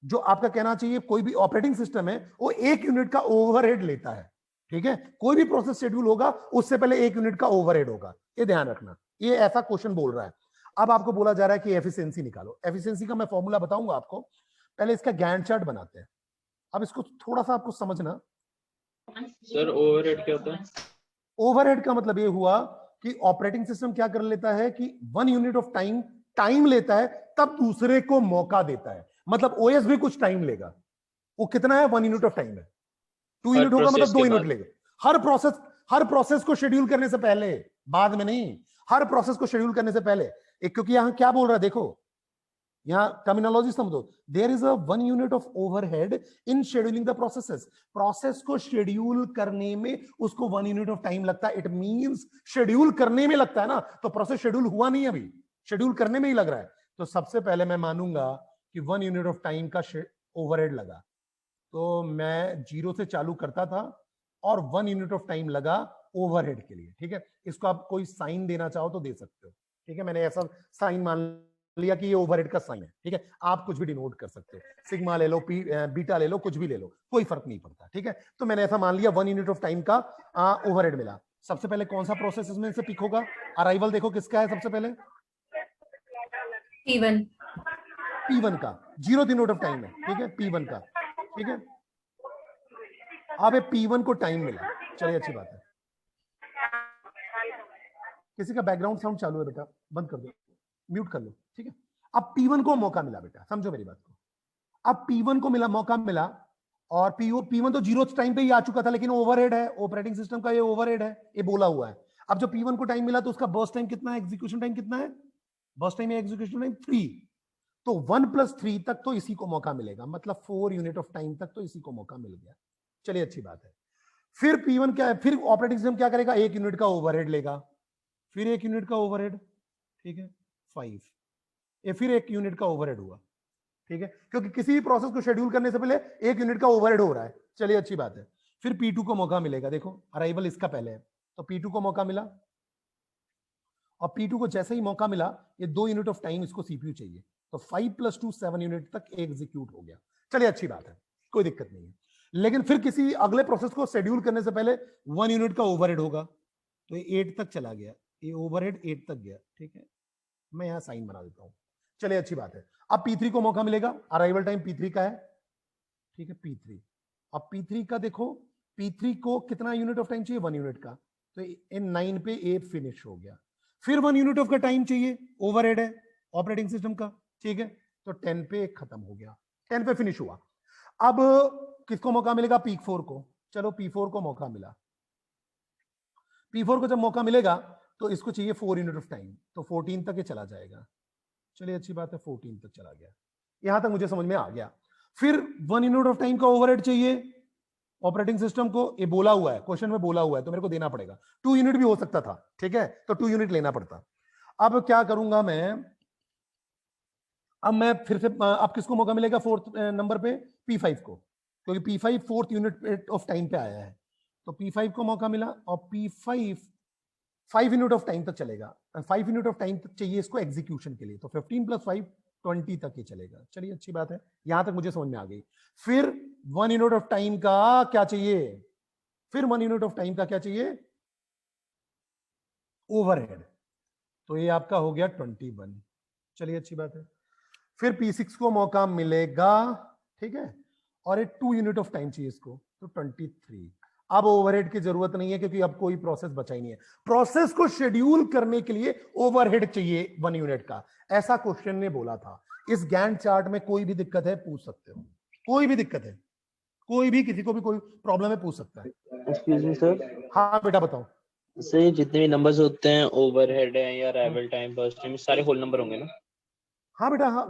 जो आपका कहना चाहिए कोई भी ऑपरेटिंग सिस्टम है वो 1 यूनिट का ओवरहेड लेता है, ठीक है। कोई भी प्रोसेस शेड्यूल होगा उससे पहले 1 यूनिट का ओवरहेड होगा, ये ध्यान रखना। ये ऐसा क्वेश्चन बोल रहा है। अब आपको बोला जा रहा है कि एफिशिएंसी निकालो। एफिशिएंसी का मैं फॉर्मूला बताऊंगा आपको, पहले इसका गैंट चार्ट बनाते हैं। अब इसको थोड़ा सा आपको समझना। सर ओवरहेड क्या होता है? ओवरहेड का मतलब ये हुआ कि ऑपरेटिंग सिस्टम क्या कर लेता है कि 1 यूनिट ऑफ टाइम लेता है, तब दूसरे को मौका देता है। मतलब ओएस भी कुछ टाइम लेगा, वो कितना है, 1 यूनिट ऑफ टाइम है। 2 यूनिट होगा मतलब 2 यूनिट लेगा। हर प्रोसेस को शेड्यूल करने से पहले, बाद में नहीं, हर प्रोसेस को शेड्यूल करने से पहले। एक क्योंकि यहां क्या बोल रहा है देखो, यहां टर्मिनोलॉजी समझो, there is a 1 unit of overhead in scheduling the processes. Process को शेड्यूल करने में उसको 1 यूनिट ऑफ टाइम लगता है। इट मींस शेड्यूल करने में लगता है ना, तो प्रोसेस शेड्यूल हुआ नहीं अभी, शेड्यूल करने में ही लग रहा है। तो सबसे पहले मैं मानूंगा कि 1 यूनिट ऑफ टाइम का ओवरहेड लगा, तो मैं 0 से चालू करता था और 1 यूनिट ऑफ टाइम लगा ओवरहेड के लिए, ठीक है। इसको आप कोई साइन देना चाहो तो दे सकते हो, ठीक है। मैंने ऐसा साइन मान लिया कि ये ओवरहेड का साइन है, ठीक है। आप कुछ भी डिनोट कर सकते हो, सिग्मा ले लो, बीटा ले लो, कुछ भी ले लो, कोई फर्क नहीं पड़ता, ठीक है। तो मैंने ऐसा मान लिया 1 यूनिट ऑफ टाइम का ओवरहेड मिला। सबसे पहले कौन सा प्रोसेस इसमें से पिक होगा? अराइवल देखो किसका है सबसे पहले? P1 P1 का 0th यूनिट ऑफ टाइम है, ठीक है, P1 का, ठीक है। अब ये P1 को टाइम मिला, चलिए अच्छी बात है। किसी का बैकग्राउंड साउंड चालू है बेटा, बंद कर दो, म्यूट कर लो, ठीक है। अब P1 को मौका मिला बेटा, समझो मेरी बात को। अब P1 को मिला, मौका मिला, और P1 तो 0th टाइम पे ही आ चुका था, लेकिन ओवरहेड है, ऑपरेटिंग सिस्टम का ये ओवरहेड है, ये बोला हुआ है। अब जो P1 को टाइम मिला तो उसका बर्स्ट टाइम कितना है, एग्जीक्यूशन टाइम कितना है? बर्स्ट टाइम या एग्जीक्यूशन टाइम 3, तो 1+3 तक तो इसी को मौका मिलेगा, मतलब 4 यूनिट ऑफ टाइम तक तो इसी को मौका मिल गया। चलिए अच्छी बात है। फिर P1 क्या है, फिर ऑपरेटिंग सिस्टम क्या करेगा, 1 यूनिट का ओवरहेड लेगा, फिर 1 यूनिट का ओवरहेड, ठीक है, 5, ये फिर 1 यूनिट का ओवरहेड हुआ, ठीक है, क्योंकि किसी भी प्रोसेस को शेड्यूल करने से पहले 1 यूनिट का ओवरहेड हो रहा है। चलिए अच्छी बात है। फिर P2 को मौका मिलेगा, देखो अराइवल इसका पहले है, तो P2 को मौका मिला, और P2 को जैसे ही मौका मिला, ये 2 यूनिट ऑफ टाइम इसको सीपीयू चाहिए, तो 5 + 2 7 यूनिट तक एग्जीक्यूट हो गया। चलिए अच्छी बात है, कोई दिक्कत नहीं है। लेकिन फिर किसी अगले प्रोसेस को शेड्यूल करने से पहले 1 यूनिट का ओवरहेड होगा, तो ये 8 तक चला गया, ये ओवरहेड 8 तक गया, ठीक है, मैं यहां साइन बना देता हूं। चलिए अच्छी बात है। अब P3 को मौका मिलेगा, अराइवल टाइम P3 का है, ठीक है, P3। अब P3 का देखो, P3 को कितना यूनिट ऑफ टाइम चाहिए, 1 यूनिट का, तो इन 9 पे ए फिनिश हो गया। फिर 1 यूनिट ऑफ का टाइम चाहिए, ओवरहेड है ऑपरेटिंग सिस्टम का, ठीक है, तो 10 पे खत्म हो गया, 10 पे फिनिश हुआ। अब किसको मौका मिलेगा, P4 को। चलो P4 को मौका मिला, P4 को जब मौका मिलेगा तो इसको चाहिए 4 यूनिट ऑफ टाइम, तो 14 तक ये चला जाएगा। चलिए अच्छी बात है, 14 तक चला गया, यहां तक मुझे समझ में आ गया। फिर 1 यूनिट ऑफ टाइम का ओवरहेड चाहिए ऑपरेटिंग सिस्टम को, ये बोला हुआ है, क्वेश्चन में बोला हुआ है, तो मेरे को देना पड़ेगा। 2 यूनिट भी हो सकता था, ठीक है, तो 2 यूनिट लेना पड़ता। अब क्या करूंगा मैं, अब मैं फिर से, अब किसको मौका मिलेगा 4th नंबर पे, P5 को, क्योंकि P5 4th unit of time पे आया है, तो P5 को मौका मिला, और P5 5 यूनिट ऑफ टाइम तक चलेगा, 5 यूनिट ऑफ टाइम तक चाहिए इसको एग्जीक्यूशन के लिए, तो 15 + 5 20 तक ही चलेगा। चलिए अच्छी बात है, यहां तक मुझे समझ में आ गई। फिर 1 यूनिट ऑफ टाइम का क्या चाहिए, फिर 1 यूनिट ऑफ टाइम का क्या चाहिए, ओवरहेड, तो ये आपका हो गया 21। चलिए अच्छी बात है। फिर P6 को मौका मिलेगा, ठीक है, और ये 2 यूनिट ऑफ टाइम चाहिए इसको, तो 23। अब ओवरहेड की जरूरत नहीं है, क्योंकि अब कोई प्रोसेस बचा ही नहीं है। प्रोसेस को शेड्यूल करने के लिए ओवरहेड चाहिए 1 यूनिट का, ऐसा क्वेश्चन ने बोला था। इस गैंट चार्ट में कोई भी दिक्कत है पूछ सकते हो, कोई भी दिक्कत है, कोई भी, किसी को भी कोई प्रॉब्लम है पूछ सकता है। एक्सक्यूज मी सर, हाँ बेटा बताओ। सर जितने भी नंबर्स होते हैं, ओवरहेड है या अराइवल टाइम, बर्स्ट टाइम, सारे होल नंबर होंगे ना? हाँ बेटा, हाँ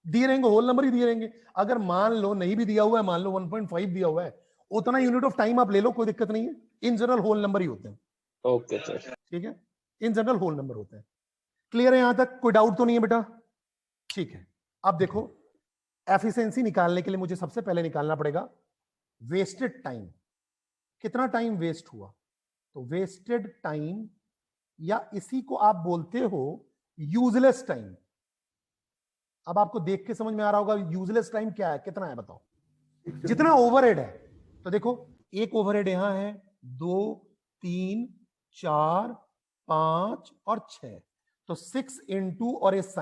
दिए रहेंगे, होल नंबर ही दिए रहेंगे। अगर मान लो नहीं भी दिया हुआ है, मान लो 1.5 दिया हुआ है, उतना यूनिट ऑफ टाइम आप ले लो, कोई दिक्कत नहीं है। इन जनरल होल नंबर ही होते हैं। ओके सर, ठीक है, इन जनरल होल नंबर होते हैं। क्लियर है यहां तक, कोई डाउट तो नहीं है बेटा? ठीक है, अब देखो एफिशिएंसी निकालने के लिए मुझे सबसे पहले निकालना पड़ेगा वेस्टेड टाइम, कितना टाइम वेस्ट हुआ। तो वेस्टेड टाइम, या इसी को आप बोलते हो यूजलेस टाइम। अब आपको देख के समझ में आ रहा होगा यूजलेस टाइम क्या है, कितना है बताओ। जितना ओवरहेड है, तो देखो एक ओवरहेड यहां है, 2 3 4 5 और 6, तो 6 × और इस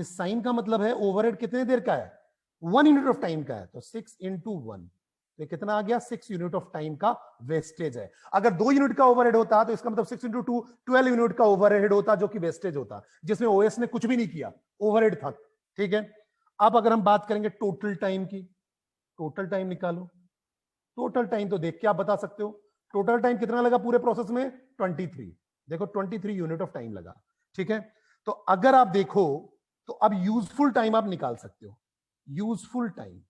साइन का मतलब है ओवरहेड कितने देर का है, 1 यूनिट ऑफ टाइम का है, तो 6 × 1, तो कितना आ गया, 6 यूनिट ऑफ टाइम का वेस्टेज है। अगर 2 यूनिट का ओवरहेड होता तो इसका मतलब 6 × 2 12 यूनिट का ओवरहेड होता, जो कि वेस्टेज होता, जिसमें ओएस ने कुछ भी नहीं किया, ओवरहेड था। ठीक है, अब अगर हम बात करेंगे टोटल टाइम की, टोटल टाइम निकालो। टोटल टाइम तो देख के आप बता सकते हो, टोटल टाइम कितना लगा पूरे प्रोसेस में, 23। देखो 23 यूनिट ऑफ टाइम लगा। ठीक है, तो अगर आप देखो तो अब यूजफुल टाइम आप निकाल सकते हो, यूजफुल टाइम,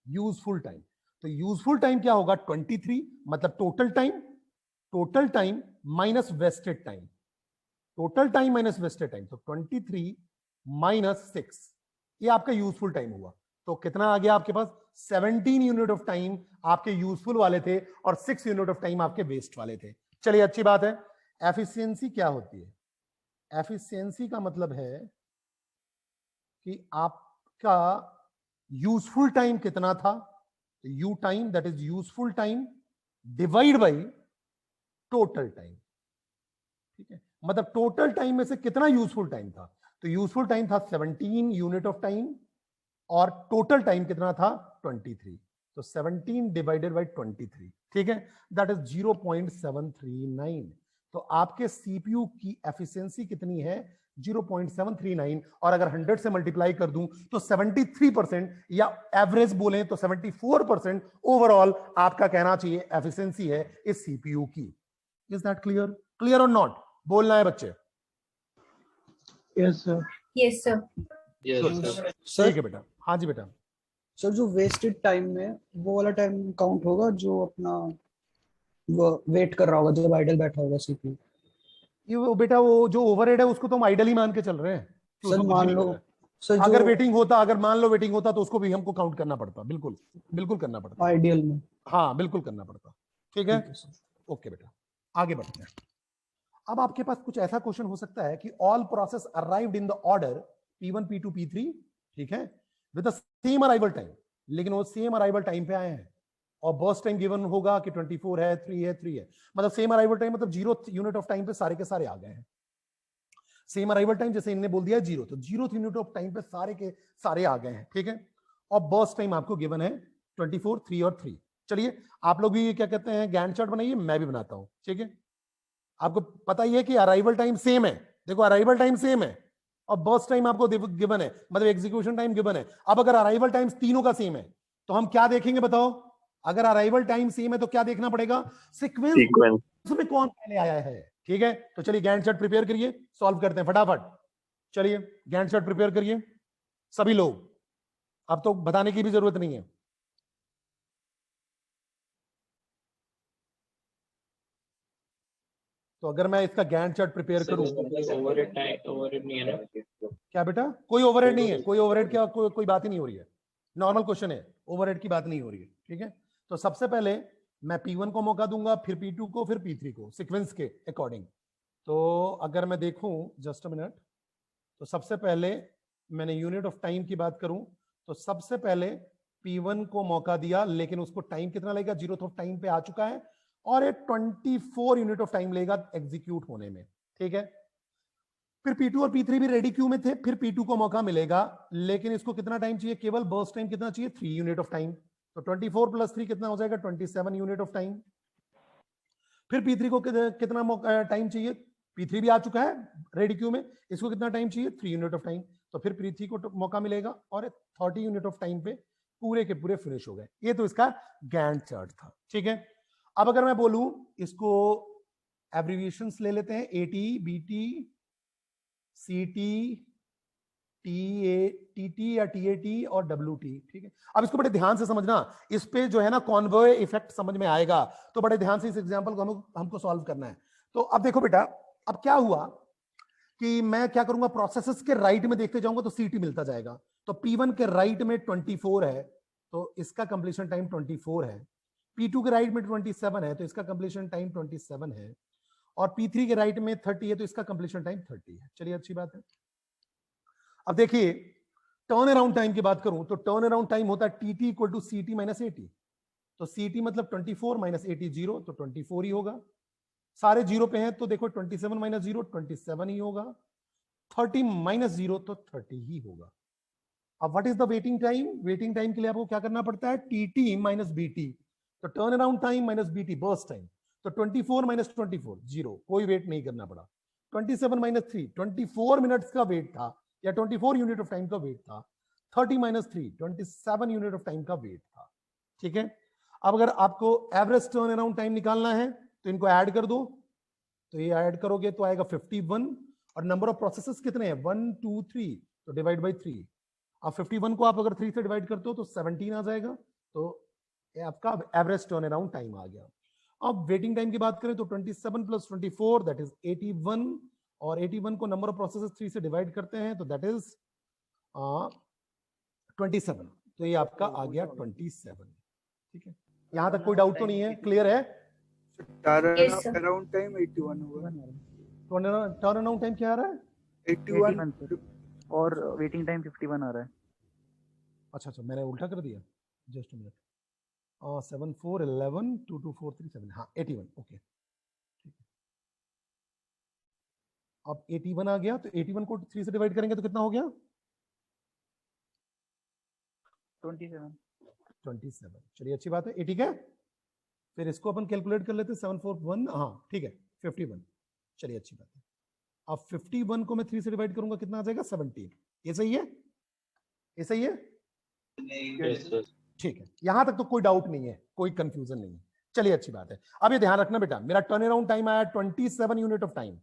यूजफुल टाइम। तो यूजफुल टाइम क्या होगा, 23 मतलब total time minus wasted time, total time minus wasted time, तो 23 - 6, ये आपका यूजफुल टाइम हुआ। तो कितना आ गया आपके पास, 17 यूनिट ऑफ टाइम आपके यूजफुल वाले थे और 6 यूनिट ऑफ टाइम आपके वेस्ट वाले थे। चलिए अच्छी बात है। एफिशिएंसी क्या होती है, एफिशिएंसी का मतलब है कि आपका यूजफुल टाइम कितना था, you time that is useful time divide by total time. ठीक है, मतलब टोटल टाइम में से कितना यूजफुल टाइम था, तो यूजफुल टाइम था 17 यूनिट ऑफ टाइम और टोटल टाइम कितना था 23, तो 17 डिवाइडेड बाय 23, ठीक है, दैट इज 0.739। तो आपके सीपीयू की एफिशिएंसी कितनी है 0.739, और अगर 100 से मल्टीप्लाई कर दूं तो 73% या एवरेज बोलें तो 74% ओवरऑल आपका कहना चाहिए एफिशिएंसी है इस सीपीयू की। Is that clear? क्लियर और नॉट? बोलना है बच्चे। Yes sir. Yes, sir. Yes, Good. sir. ठीक है बेटा। हाँ जी बेटा। सर जो वेस्टेड टाइम में वो वाला टाइम काउंट होगा जो अपना वो वेट कर रहा होगा जब आइडल बैठा होगा सीपीयू? ये वो बेटा वो जो ओवरहेड है उसको तो हम आइडल ही मान के चल रहे हैं कि सर उसमें कुछ मान नहीं लो हो रहा है। सर अगर जो वेटिंग होता, अगर मान लो वेटिंग होता तो उसको भी हमको काउंट करना पड़ता। बिल्कुल बिल्कुल करना पड़ता। आइडियल में। हाँ बिल्कुल करना पड़ता। ठीक है, ठीक है सर। ओके बेटा आगे बढ़ते हैं। अब आपके पास कुछ ऐसा क्वेश्चन हो सकता है कि all process arrived in the order P1 P2 P3, ठीक है, with the same arrival time, लेकिन वो सेम अराइवल टाइम पे आए हैं और बर्स्ट टाइम गिवन होगा कि 24 है, 3 है, 3 है, मतलब सेम अराइवल टाइम मतलब 0 यूनिट ऑफ टाइम पे सारे के सारे आ गए हैं। सेम अराइवल टाइम जैसे इन्होंने बोल दिया 0, तो 0 यूनिट ऑफ टाइम पे सारे के सारे आ गए हैं, ठीक है, और बर्स्ट टाइम आपको गिवन है 24, 3 और 3। चलिए आप लोग भी क्या कहते हैं गैंट चार्ट बनाइए, मैं भी बनाता हूं, ठीक है। आपको पता ही है कि अराइवल टाइम सेम है, देखो अराइवल टाइम सेम है और बर्स्ट टाइम आपको गिवन है, मतलब एग्जीक्यूशन टाइम गिवन है। अब अगर अराइवल टाइम तीनों का सेम है तो हम क्या देखेंगे बताओ? अगर अराइवल टाइम सेम है तो क्या देखना पड़ेगा? सीक्वेंस में कौन पहले आया है, ठीक है। तो चलिए गैंट चार्ट प्रिपेयर करिए, सॉल्व करते हैं फटाफट। चलिए गैंट चार्ट प्रिपेयर करिए सभी लोग, अब तो बताने की भी जरूरत नहीं है। तो अगर मैं इसका गैंट चार्ट प्रिपेयर करूं, ओवरहेड नहीं है ना? क्या बेटा? कोई ओवरहेड नहीं है, कोई ओवरहेड क्या कोई बात ही नहीं हो रही है, नॉर्मल क्वेश्चन है, ओवरहेड की बात नहीं हो रही है, ठीक है। तो सबसे पहले मैं P1 को मौका दूंगा, फिर P2 को, फिर P3 को, सीक्वेंस के अकॉर्डिंग। तो अगर मैं देखूं जस्ट अ मिनट, तो सबसे पहले मैंने यूनिट ऑफ टाइम की बात करूं तो सबसे पहले P1 को मौका दिया, लेकिन उसको टाइम कितना लगेगा? 0 ऑफ टाइम पे आ चुका है और ये 24 यूनिट ऑफ टाइम लेगा एग्जीक्यूट होने में, ठीक है। फिर P2 और P3 भी रेडी क्यू में थे, फिर P2 को मौका मिलेगा, लेकिन इसको कितना टाइम चाहिए? केवल बर्स्ट टाइम कितना चाहिए? 3 यूनिट ऑफ टाइम। तो 24 प्लस 3 कितना हो जाएगा? 27 यूनिट ऑफ टाइम। फिर P3 को कितना टाइम चाहिए? P3 भी आ चुका है रेडी क्यू में, इसको कितना टाइम चाहिए? 3 यूनिट ऑफ टाइम। तो फिर P3 को मौका मिलेगा और 30 यूनिट ऑफ टाइम पे पूरे के पूरे फिनिश हो गए। ये तो इसका गैंट चार्ट था, ठीक है। अब अगर मैं बोलूं इसको एब्रिविएशंस ले लेते हैं, AT, BT, CT, TT या TAT और WT, ठीक है। अब इसको बड़े ध्यान से समझना, इस पे जो है ना कॉन्वॉय इफेक्ट समझ में आएगा, तो बड़े ध्यान से इस एग्जांपल को हमको सॉल्व करना है। तो अब देखो बेटा, अब क्या हुआ कि मैं क्या करूंगा, प्रोसेसेस के राइट में देखते जाऊंगा तो CT मिलता जाएगा। तो P1 के राइट में 24 है तो इसका कंप्लीशन टाइम 24 है, P2 के राइट में 27 है तो इसका कंप्लीशन टाइम 27 है, और P3 के राइट में 30 है तो इसका कंप्लीशन टाइम 30 है। चलिए अच्छी बात है। अब देखिए टर्न अराउंड टाइम की बात करूं तो टर्न अराउंड टाइम होता है TT equal to CT minus AT। तो CT मतलब 24 माइनस AT 0, तो 24 ही होगा। सारे जीरो पे हैं तो देखो 27 माइनस 0 27 ही होगा, 30 माइनस 0 तो 30 ही होगा। अब what is the waiting time? Waiting time के लिए आपको क्या करना पड़ता है? TT माइनस BT, तो turn around time minus BT burst time. तो 24 माइनस 24 0, कोई वेट नहीं करना पड़ा। 27 माइनस 3 24 मिनट्स का वेट था या 24 यूनिट ऑफ टाइम का वेट था। 30 माइनस 3 27 यूनिट ऑफ टाइम का वेट था, ठीक है। अब अगर आपको एवरेज टर्न अराउंड टाइम निकालना है तो इनको ऐड कर दो, तो ये ऐड करोगे तो आएगा 51, और नंबर ऑफ प्रोसेसेस कितने हैं? 1 2 3, तो डिवाइड बाय 3। अब 51 को आप अगर 3 से डिवाइड करते हो तो 17 आ जाएगा, तो ये आपका एवरेज टर्न अराउंड टाइम आ गया। अब वेटिंग टाइम की बात करें तो 27 प्लस 24 दैट इज 81, और 81 को नंबर ऑफ प्रोसेसेस 3 से डिवाइड करते हैं तो दैट इज 27, तो ये आपका आ गया 27, ठीक है। यहां तक कोई डाउट तो नहीं है? क्लियर है? Yes, sir. अराउंड टाइम 81 होगा। टर्न अराउंड टाइम क्या आ रहा है? 81 सर, और वेटिंग टाइम 51 आ रहा है। अच्छा, मैंने उल्टा कर दिया, जस्ट मिनट। 7 4 11 2 2 4 3 7, हाँ 81, ओके ठीक है। अब 81 आ गया, तो 81 को 3 से डिवाइड करेंगे तो कितना हो गया? 27। चलिए अच्छी बात है, ठीक है। फिर इसको अपन कैलकुलेट कर लेते हैं, 741, हाँ ठीक है 51। चलिए अच्छी बात है। अब 51 को मैं 3 से डिवाइड करूंगा, कितना आ जाएगा? 17। ये सही है? ये सही है? ठीक है, यहां तक तो कोई डाउट नहीं है, कोई कंफ्यूजन नहीं है। चलिए अच्छी बात है। अब ये ध्यान रखना बेटा, मेरा टर्न अराउंड टाइम आया 27 यूनिट ऑफ टाइम,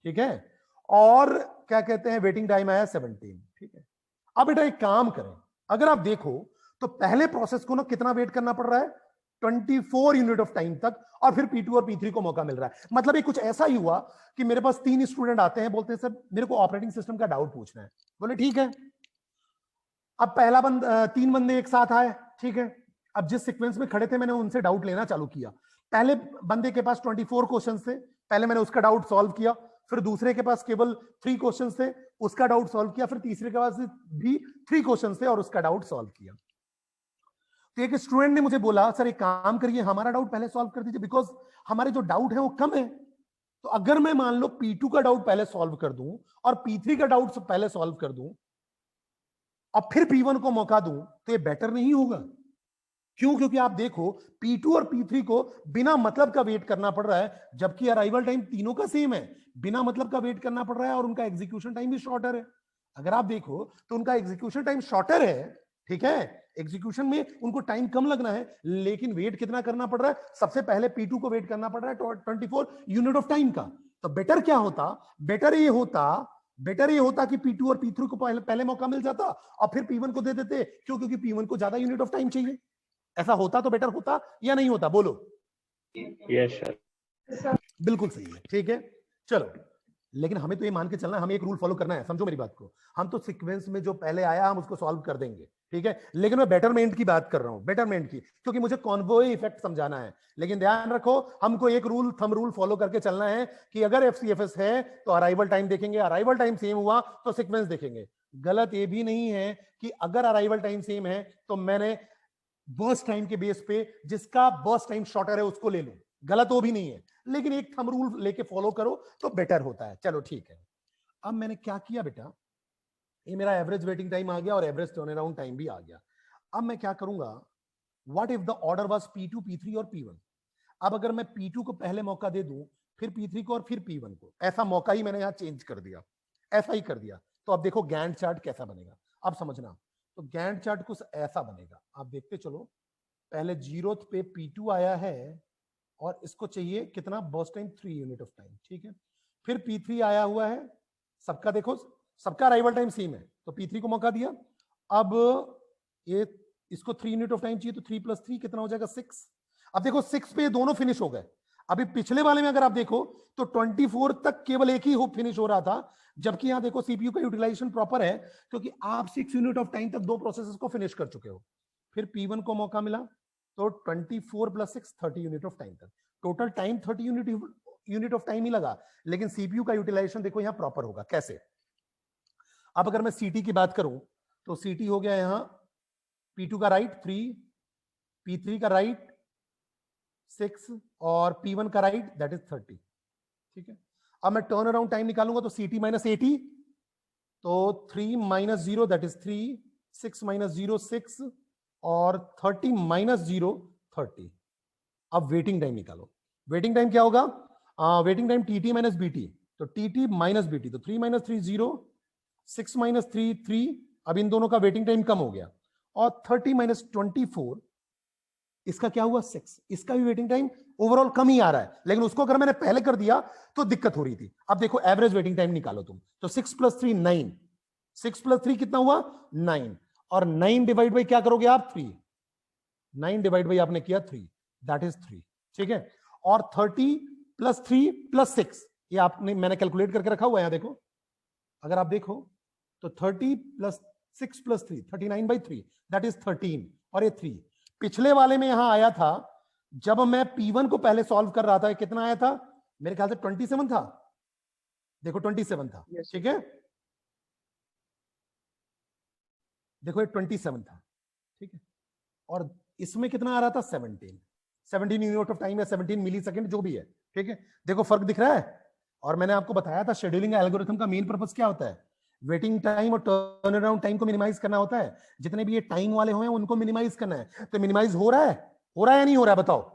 ठीक है, और क्या कहते हैं वेटिंग टाइम आया 17, ठीक है। अब बेटा एक काम करें, अगर आप देखो तो पहले प्रोसेस को ना कितना वेट करना पड़ रहा है? 24 यूनिट ऑफ टाइम तक, और फिर P2 और P3 को मौका मिल रहा है। मतलब ये कुछ ऐसा ही हुआ कि मेरे पास 3 स्टूडेंट आते हैं, बोलते हैं सर मेरे को ऑपरेटिंग सिस्टम का डाउट पूछना है। बोले ठीक है। अब पहला 3 बंदे एक साथ आए, ठीक है। अब जिस सीक्वेंस में खड़े थे मैंने उनसे डाउट लेना चालू किया। पहले बंदे के पास 24 क्वेश्चन थे, पहले मैंने उसका डाउट सॉल्व किया। फिर दूसरे के पास केवल 3 क्वेश्चन थे, उसका डाउट सॉल्व किया। फिर तीसरे के पास भी 3 क्वेश्चन थे और उसका डाउट सॉल्व किया। तो एक स्टूडेंट ने मुझे बोला सर एक काम करिए, हमारा डाउट पहले सॉल्व कर दीजिए, बिकॉज हमारे जो डाउट है वो कम है। तो अगर मैं मान लो P2 का डाउट पहले सॉल्व कर दूं और P3 का डाउट पहले सॉल्व कर दूं और फिर P1 को मौका दूं, तो ये बेटर नहीं होगा। क्यों? क्योंकि आप देखो P2 और P3 को बिना मतलब का वेट करना पड़ रहा है, जबकि अराइवल टाइम तीनों का सेम है, बिना मतलब का वेट करना पड़ रहा है और उनका एग्जीक्यूशन टाइम भी शॉर्टर है। अगर आप देखो तो उनका एग्जीक्यूशन टाइम शॉर्टर है, ठीक है, एग्जीक्यूशन में उनको टाइम कम लगना है, लेकिन वेट कितना करना पड़ रहा है? सबसे पहले P2 को वेट करना पड़ रहा है 24 यूनिट ऑफ टाइम का। तो बेटर क्या होता? बेटर ये होता कि P2 और P3 को पहले मौका मिल जाता और फिर P1 को दे देते। क्यों? क्योंकि P1 को ज्यादा यूनिट ऑफ टाइम चाहिए। ऐसा होता तो बेटर होता या नहीं होता? बोलो। यस सर, बिल्कुल सही है, ठीक है। चलो, लेकिन हमें तो ये मान के चलना है, हमें एक रूल फॉलो करना है, समझो मेरी बात को। हम तो सीक्वेंस में जो पहले आया हम उसको सॉल्व कर देंगे, ठीक है, लेकिन मैं बेटरमेंट की बात कर रहा हूं, बेटरमेंट की, क्योंकि मुझे कॉन्वॉय इफेक्ट समझाना है। लेकिन ध्यान रखो, हमको एक थंब रूल फॉलो करके चलना है कि अगर FCFS है तो अराइवल टाइम देखेंगे, अराइवल टाइम सेम हुआ तो सीक्वेंस देखेंगे। गलत ये भी नहीं है कि अगर अराइवल टाइम सेम है तो मैंने बर्स्ट टाइम के बेस पे जिसका बर्स्ट टाइम शॉर्टर है उसको ले लूं, गलत वो भी नहीं है, लेकिन एक थंब रूल लेके फॉलो करो तो बेटर होता है। चलो ठीक है। अब मैंने क्या किया बेटा, ये मेरा एवरेज वेटिंग टाइम आ गया और एवरेज टर्न अराउंड टाइम भी आ गया। अब मैं क्या करूंगा, what if the order was P2, P3 और P1। अब अगर मैं P2 को पहले मौका दे दूं, फिर P3 को और फिर P1 को, ऐसा मौका ही मैंने यहां चेंज कर दिया, ऐसा ही कर दिया। तो अब देखो गैंट चार्ट कैसा बनेगा, अब समझना। तो गैंट चार्ट कुछ ऐसा बनेगा, आप देखते चलो। पहले 0th पे P2 आया है और इसको चाहिए कितना? Burst time 3 unit of time, ठीक है। फिर P3 आया हुआ है, सबका देखो सबका अराइवल टाइम सेम है, तो P3 को मौका दिया। अब ये इसको 3 यूनिट ऑफ टाइम चाहिए, तो 3 + 3 कितना हो जाएगा? 6। अब देखो 6 पे दोनों फिनिश हो गए। अभी पिछले वाले में अगर आप देखो तो 24 तक केवल एक ही फिनिश हो रहा था, जबकि यहां देखो CPU का यूटिलाइजेशन प्रॉपर है, क्योंकि आप 6 यूनिट ऑफ टाइम तक दो प्रोसेसेस को फिनिश कर चुके हो। फिर P1 को मौका मिला, तो 24 + 6 30 यूनिट ऑफ टाइम तक, total time 30 unit of time ही लगा, लेकिन CPU का यूटिलाइजेशन देखो यहां प्रॉपर होगा। कैसे? अब अगर मैं CT की बात करूं तो CT हो गया यहां P2 का राइट 3, P3 का राइट 6 और P1 का राइट दैट इज 30, ठीक है। अब मैं टर्न अराउंड टाइम निकालूंगा तो CT - 80, तो 3 - 0 दैट इज 3, 6 - 0 6 और 30 - 0 30। अब वेटिंग टाइम निकालो। वेटिंग टाइम क्या होगा? वेटिंग टाइम TT - BT, तो TT - BT, तो 3 - 3 0, 6 - 3 3। अब इन दोनों का वेटिंग टाइम कम हो गया, और 30 - 24 इसका क्या हुआ? 6। इसका भी वेटिंग टाइम ओवरऑल कम ही आ रहा है, लेकिन उसको अगर मैंने पहले कर दिया तो दिक्कत हो रही थी। अब देखो एवरेज वेटिंग टाइम निकालो तुम, तो 6 + 3 9, 6 + 3 कितना हुआ? 9, और 9 डिवाइड बाई क्या करोगे आप? 3। 9 डिवाइड बाई आपने किया 3, दैट इज 3, ठीक है। और 30 + 3 + 6 ये आपने मैंने कैलकुलेट करके रखा हुआ है, यहां देखो। अगर आप देखो तो 30 + 6 + 3 39/3 दैट इज 13, और ये 3 पिछले वाले में यहां आया था जब मैं P1 को पहले सॉल्व कर रहा था, कितना आया था? मेरे ख्याल से 27 था, देखो 27 था, Yes, ठीक है, देखो ये 27 था, ठीक है, और इसमें कितना आ रहा था 17 यूनिट ऑफ टाइम या 17 मिली सेकेंड जो भी है, ठीक है। देखो फर्क दिख रहा है। और मैंने आपको बताया था शेड्यूलिंग एल्गोरिथम का मेन पर्पस क्या होता है, वेटिंग टाइम और टर्न अराउंड टाइम को मिनिमाइज करना होता है। जितने भी ये टाइम वाले हुए हैं उनको मिनिमाइज करना है। तो मिनिमाइज हो रहा है, हो रहा है या नहीं हो रहा है, बताओ,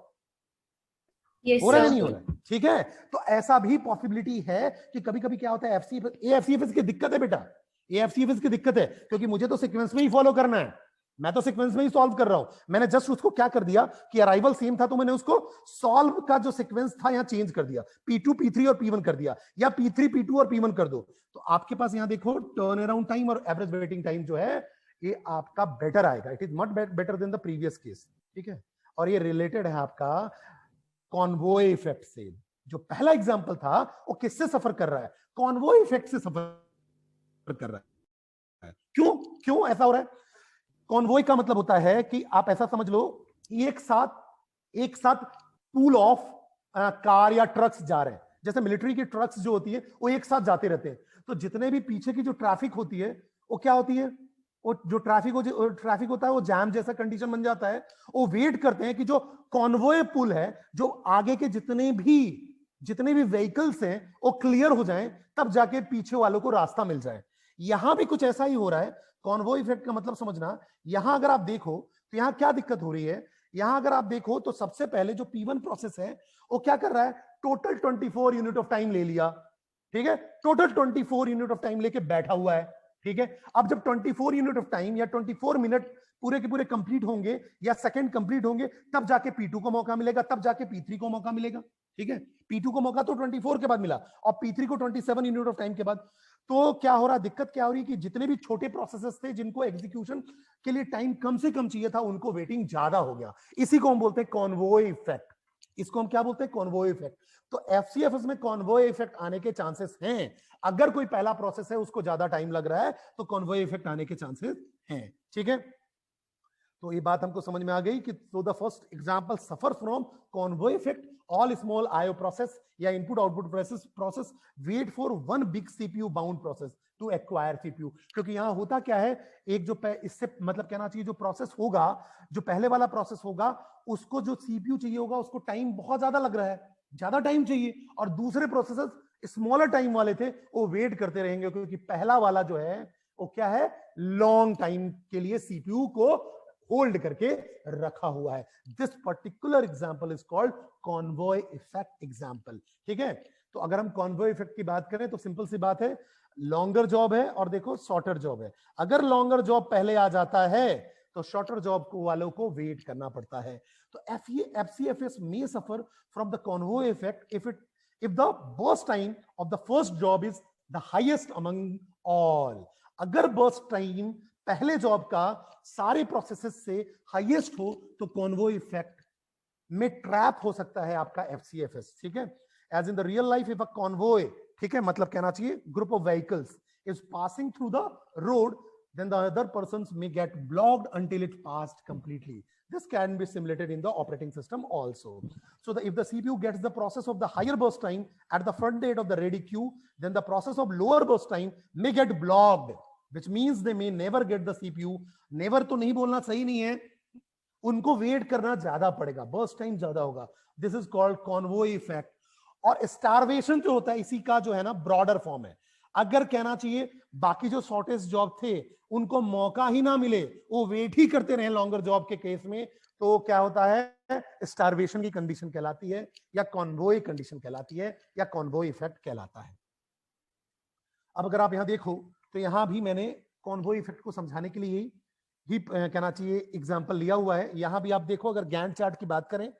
Yes, हो रहा है या sir. नहीं हो रहा है, ठीक है। तो ऐसा भी पॉसिबिलिटी है कि कभी कभी क्या होता है, एफसीएफएस की दिक्कत है बेटा, एफसीएफएस की दिक्कत है, क्योंकि मुझे तो सीक्वेंस में ही फॉलो करना है, मैं तो सीक्वेंस में ही सॉल्व कर रहा हूं। मैंने जस्ट उसको क्या कर दिया कि अराइवल सेम था, तो मैंने उसको सॉल्व का जो सीक्वेंस था यहां चेंज कर दिया, P2 P3 और P1 कर दिया, या P3 P2 और P1 कर दो। तो आपके पास यहां देखो टर्न अराउंड टाइम और एवरेज वेटिंग टाइम जो है ये आपका बेटर आएगा, it is much better than the previous case, ठीक है। और ये रिलेटेड है आपका कॉन्वॉय इफेक्ट से। जो पहला एग्जांपल था वो किससे सफर कर रहा है, कॉन्वॉय इफेक्ट से सफर कर रहा है। क्यों क्यों ऐसा हो रहा है? कॉन्वॉय का मतलब होता है कि आप ऐसा समझ लो, एक साथ पूल ऑफ कार या ट्रक्स जा रहे हैं। जैसे मिलिट्री की ट्रक्स जो होती है वो एक साथ जाते रहते हैं, तो जितने भी पीछे की जो ट्रैफिक होती है वो क्या होती है, वो जो ट्रैफिक होता है वो जैम जैसा कंडीशन बन जाता है। वो वेट करते हैं कि जो कॉन्वॉय पुल है, जो आगे के जितने भी व्हीकल्स हैं वो क्लियर हो जाएं, तब जाके पीछे वालों को रास्ता मिल जाए। यहां भी कुछ ऐसा ही हो रहा है। कॉन्वॉय इफेक्ट का मतलब समझना, यहां अगर आप देखो तो यहां क्या दिक्कत हो रही है। यहां अगर आप देखो तो सबसे पहले जो P1 प्रोसेस है वो क्या कर रहा है, टोटल 24 यूनिट ऑफ टाइम ले लिया, ठीक है, टोटल 24 यूनिट ऑफ टाइम लेके बैठा हुआ है, ठीक है। अब जब 24 यूनिट ऑफ टाइम या 24 मिनट पूरे के पूरे कंप्लीट होंगे या सेकंड कंप्लीट होंगे, तब जाके P2 को मौका मिलेगा, तब जाके P3 को मौका मिलेगा, ठीक है। P2 को मौका तो 24 के बाद मिला और P3 को 27 यूनिट ऑफ टाइम के बाद। तो क्या हो रहा, दिक्कत क्या हो रही है कि जितने भी छोटे प्रोसेसेस थे जिनको एग्जीक्यूशन के लिए टाइम कम से कम चाहिए था, उनको वेटिंग ज्यादा हो गया। इसी को हम बोलते हैं कॉन्वॉय इफेक्ट। इसको हम क्या बोलते हैं, कॉन्वॉय इफेक्ट। तो एफसीएफएस में कॉन्वॉय इफेक्ट आने के चांसेस हैं। अगर कोई पहला प्रोसेस है उसको ज्यादा टाइम लग रहा है तो कॉन्वॉय इफेक्ट आने के चांसेस हैं, ठीक है। तो ये बात हमको समझ में आ गई कि तो the first example suffer from convoy effect. All small IO process या input output process wait for one big CPU bound process to acquire CPU. क्योंकि यहां होता क्या है, एक जो इससे मतलब कहना चाहिए जो प्रोसेस होगा, जो पहले वाला प्रोसेस होगा, उसको जो सीपीयू चाहिए होगा उसको टाइम बहुत ज्यादा लग रहा है, ज्यादा टाइम चाहिए, और दूसरे प्रोसेसर स्मॉलर टाइम वाले थे वो वेट करते रहेंगे, क्योंकि पहला वाला जो है वो क्या है, लॉन्ग टाइम के लिए सीपीयू को होल्ड करके रखा हुआ है। This particular example is called convoy effect example, ठीक है। तो अगर हम कॉन्वॉय इफेक्ट की बात करें तो सिंपल सी बात है, लॉन्गर जॉब है और देखो शॉर्टर जॉब है। अगर लॉन्गर जॉब पहले आ जाता है तो शॉर्टर जॉब को वालों को वेट करना पड़ता है। तो FCFS may suffer from the convoy effect if the burst time of the first job is the highest among all। अगर burst time पहले जॉब का सारे प्रोसेसेस से हाईएस्ट हो तो कॉन्वॉय इफेक्ट में ट्रैप हो सकता है आपका एफसीएफएस, ठीक है। As in the real life if a convoy, ठीक है, मतलब कहना चाहिए group of vehicles is passing through the road, then the other persons may get blocked until it passed completely. This can be simulated in the operating system also. So if the CPU gets the process of the higher burst time at the front end of the ready queue, then the process of lower burst time may get blocked, which means they may never get the CPU. Never तो नहीं बोलना सही नहीं है, उनको wait करना ज्यादा पड़ेगा, बर्स्ट टाइम ज्यादा होगा। This is called convoy effect. और स्टारवेशन जो होता है इसी का जो है ना ब्रॉडर फॉर्म है। अगर कहना चाहिए बाकी जो शॉर्टेज जॉब थे उनको मौका ही ना मिले, वो वेट ही करते रहे लॉन्गर जॉब के केस में, तो क्या होता है, स्टारवेशन की कंडीशन कहलाती है, या कॉन्वॉय कंडीशन कहलाती है, या कॉन्वॉय इफेक्ट कहलाता है। अब अगर आप यहां देखो तो यहां भी मैंने कॉन्वॉय इफेक्ट को समझाने के लिए ही कहना चाहिए एग्जांपल लिया हुआ है। यहां भी आप देखो, अगर गैंट चार्ट की बात करें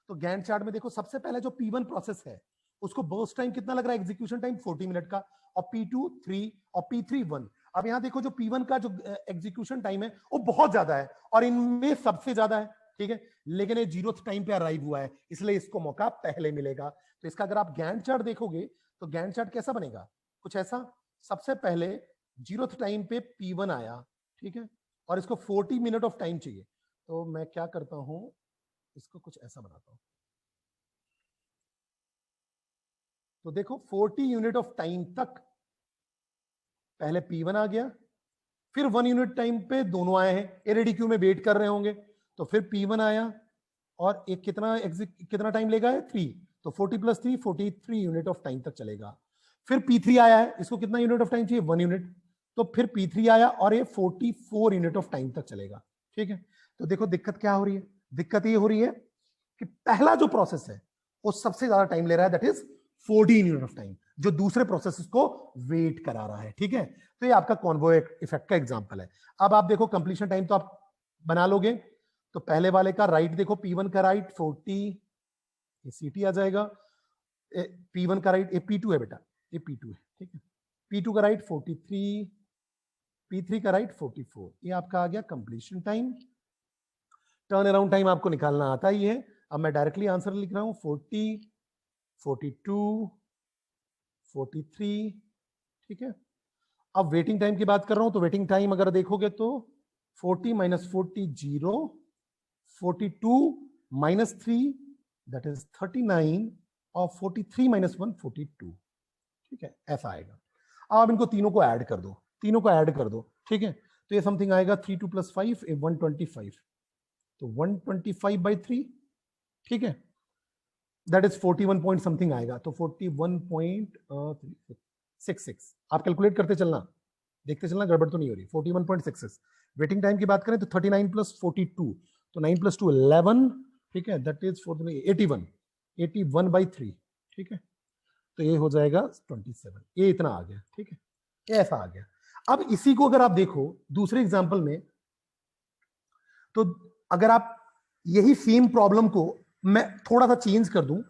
तो गैंट चार्ट में देखो सबसे पहले जो P1 प्रोसेस है उसको बर्स्ट टाइम कितना लग रहा है, एग्जीक्यूशन टाइम 40 मिनट का, और P2 3 और P3 1। अब यहां देखो जो P1 का जो एग्जीक्यूशन टाइम है वो बहुत ज्यादा है और इनमें सबसे ज्यादा है, ठीक है, लेकिन ये 0th टाइम पे अराइव हुआ है, इसलिए इसको मौका पहले मिलेगा। तो इसका अगर आप गैंट चार्ट देखोगे तो गैंट चार्ट कैसा बनेगा, कुछ ऐसा। सबसे पहले 0th टाइम पे P1 आया, ठीक है, और इसको 40 मिनट ऑफ टाइम चाहिए, तो मैं क्या करता हूं, इसको कुछ ऐसा बनाता हूं। तो देखो 40 यूनिट ऑफ टाइम तक पहले P1 आ गया, फिर 1 यूनिट टाइम पे दोनों आए हैं, एलईडी क्यू में वेट कर रहे होंगे, तो फिर P1 आया और एक कितना टाइम लेगा है 3, तो 40 प्लस 3 43 यूनिट ऑफ टाइम तक चलेगा। फिर P3 आया है, इसको कितना यूनिट ऑफ टाइम चाहिए 1 यूनिट, तो फिर P3 आया और ये 44 यूनिट ऑफ टाइम तक चलेगा। ठीक है, तो देखो दिक्कत क्या हो रही है, दिक्कत ये हो रही है कि पहला जो प्रोसेस है वो सबसे ज्यादा टाइम ले रहा है, that is 14 unit of time, जो दूसरे प्रोसेस को वेट करा रहा है। ठीक है, तो ये आपका कॉन्वॉय इफेक्ट का एग्जांपल है। अब आप देखो कंप्लीशन टाइम तो आप बना लोगे, तो पहले वाले का राइट देखो, P1 का राइट 40, ये CT आ जाएगा, P1 का राइट, ये P2 है बेटा, ये P2 है। ठीक है, P2 का राइट 43, P3 का राइट 44, ये आपका आ गया completion time. Turn around time आपको निकालना आता ही है। अब मैं डायरेक्टली आंसर लिख रहा हूं 40, 42, 43। ठीक है, अब वेटिंग टाइम की बात कर रहा हूं, तो वेटिंग टाइम अगर देखोगे तो 40 माइनस 40 0, 42 माइनस 3 दैट इज 39 और 43 माइनस 1 42। ठीक है, ऐसा आएगा। अब आप इनको तीनों को ऐड कर दो, तीनों को ऐड कर दो। ठीक है, तो ये समथिंग आएगा 3 2 प्लस 5 125, तो 125 बाई 3। ठीक है, दैट इज 41 पॉइंट समथिंग आएगा, तो 41.66। आप कैलकुलेट करते चलना, देखते चलना गड़बड़ तो नहीं हो रही। 41.66। वेटिंग टाइम की बात करें तो 39 प्लस 42, तो 9 प्लस 2 11। ठीक है, दैट इज 81 बाई 3। ठीक है, तो ये हो जाएगा 27, ये इतना आ गया। ठीक है, ये ऐसा आ गया। अब इसी को अगर आप देखो दूसरे एग्जांपल में, तो अगर आप यही सेम प्रॉब्लम को मैं थोड़ा सा चेंज कर दूं,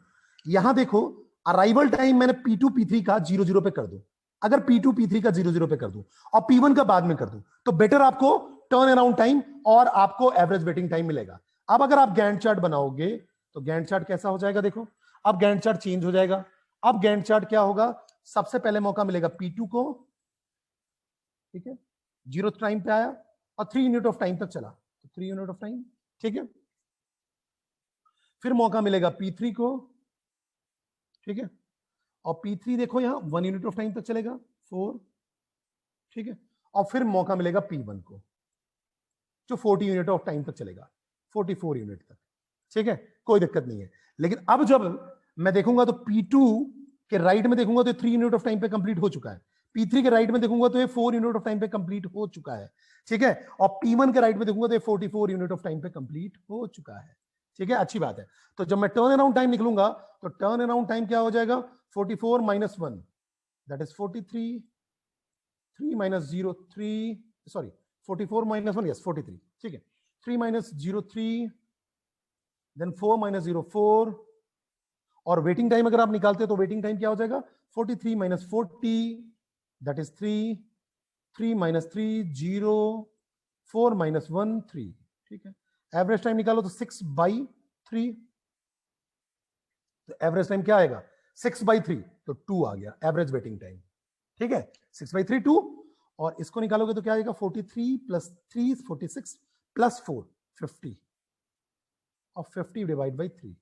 यहां देखो अराइवल टाइम मैंने P2 P3 का 0 पे कर दूं, अगर P2 P3 का 0 पे कर दूं और P1 का बाद में कर दूं, तो बेटर आपको टर्न अराउंड टाइम और आपको एवरेज वेटिंग टाइम मिलेगा। अब अगर आप गैंट चार्ट बनाओगे तो गैंट चार्ट कैसा हो जाएगा, देखो अब गैंट चार्ट चेंज हो जाएगा। अब गैंट चार्ट क्या होगा, सबसे पहले मौका मिलेगा P2 को। ठीक है, 0 टाइम पे आया और 3 यूनिट ऑफ टाइम तक चला, तो 3 यूनिट ऑफ टाइम। ठीक है, फिर मौका मिलेगा P3 को। ठीक है, और P3 देखो यहां 1 यूनिट ऑफ टाइम तक चलेगा 4। ठीक है, और फिर मौका मिलेगा P1 को जो 40 यूनिट ऑफ टाइम तक चलेगा, 44 यूनिट तक। ठीक है, कोई दिक्कत नहीं है। लेकिन अब जब मैं देखूंगा तो P2 के राइट में देखूंगा तो 3 यूनिट ऑफ टाइम पे कंप्लीट हो चुका है, P3 के राइट में देखूंगा तो ये 4 यूनिट ऑफ टाइम पे कंप्लीट हो चुका है। ठीक है, और P1 के राइट में देखूंगा तो ये 44 यूनिट ऑफ टाइम पे कंप्लीट हो चुका है। ठीक है, अच्छी बात है। तो जब मैं टर्न अराउंड टाइम निकलूंगा तो टर्न अराउंड टाइम क्या हो जाएगा, 44 minus 1 that is 43, 3 minus 0 3, sorry 44 minus 1, yes 43। ठीक है, 3 माइनस 0 3, देन 4 माइनस 0 4, और वेटिंग टाइम अगर आप निकालते हैं तो वेटिंग टाइम क्या हो जाएगा, 43 minus 40 that is 3, 3 minus 3 0, 4 minus 1 3। ठीक है, एवरेज टाइम निकालो तो 6 बाई 3, तो एवरेज टाइम क्या आएगा 6 बाई 3, तो 2 आ गया एवरेज वेटिंग टाइम। ठीक है, 6 बाई 3 2, और इसको निकालोगे तो क्या आएगा 43 प्लस 3 46 प्लस 4 50, और 50 डिवाइड बाई 3,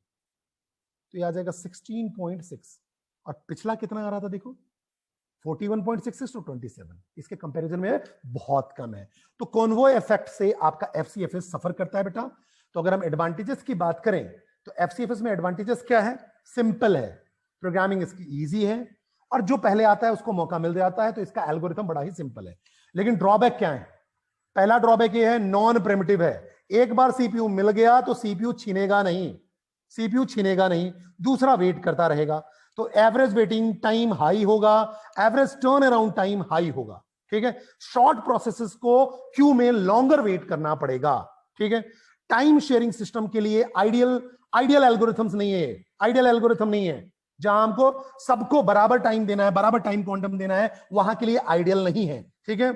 तो ये आ जाएगा 16.6। और पिछला कितना आ रहा था देखो 41.66 टू 27, इसके कंपैरिजन में बहुत कम है। तो कॉन्वॉय इफेक्ट से आपका FCFS सफर करता है बेटा। तो अगर हम एडवांटेजेस की बात करें तो FCFS में एडवांटेजेस क्या है, सिंपल है, प्रोग्रामिंग इसकी इजी है, और जो पहले आता है उसको मौका मिल जाता है, तो इसका एल्गोरिथम बड़ा ही सिंपल है। लेकिन ड्रॉबैक क्या है, पहला ड्रॉबैक ये है नॉन प्रिमिटिव है, एक बार CPU मिल गया तो CPU छीनेगा नहीं, CPU छीनेगा नहीं, दूसरा वेट करता रहेगा, तो एवरेज वेटिंग टाइम हाई होगा, average turn around time high होगा। ठीक है, शॉर्ट प्रोसेसेस को क्यू में लॉन्गर वेट करना पड़ेगा। ठीक है, टाइम शेयरिंग सिस्टम के लिए आइडियल एल्गोरिथम्स नहीं है, आइडियल एल्गोरिथम नहीं है जहां हमको सबको बराबर टाइम देना है, बराबर टाइम क्वांटम देना है, वहां के लिए आइडियल नहीं है। ठीक है,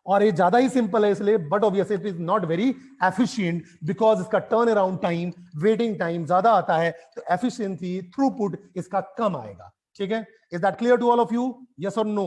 और ये ज्यादा ही सिंपल है इसलिए, but obviously it is not very efficient because इसका turnaround time waiting time ज्यादा आता है, तो एफिशिएंसी थ्रूपुट इसका कम आएगा। ठीक है, is that clear to all of you, yes और नो?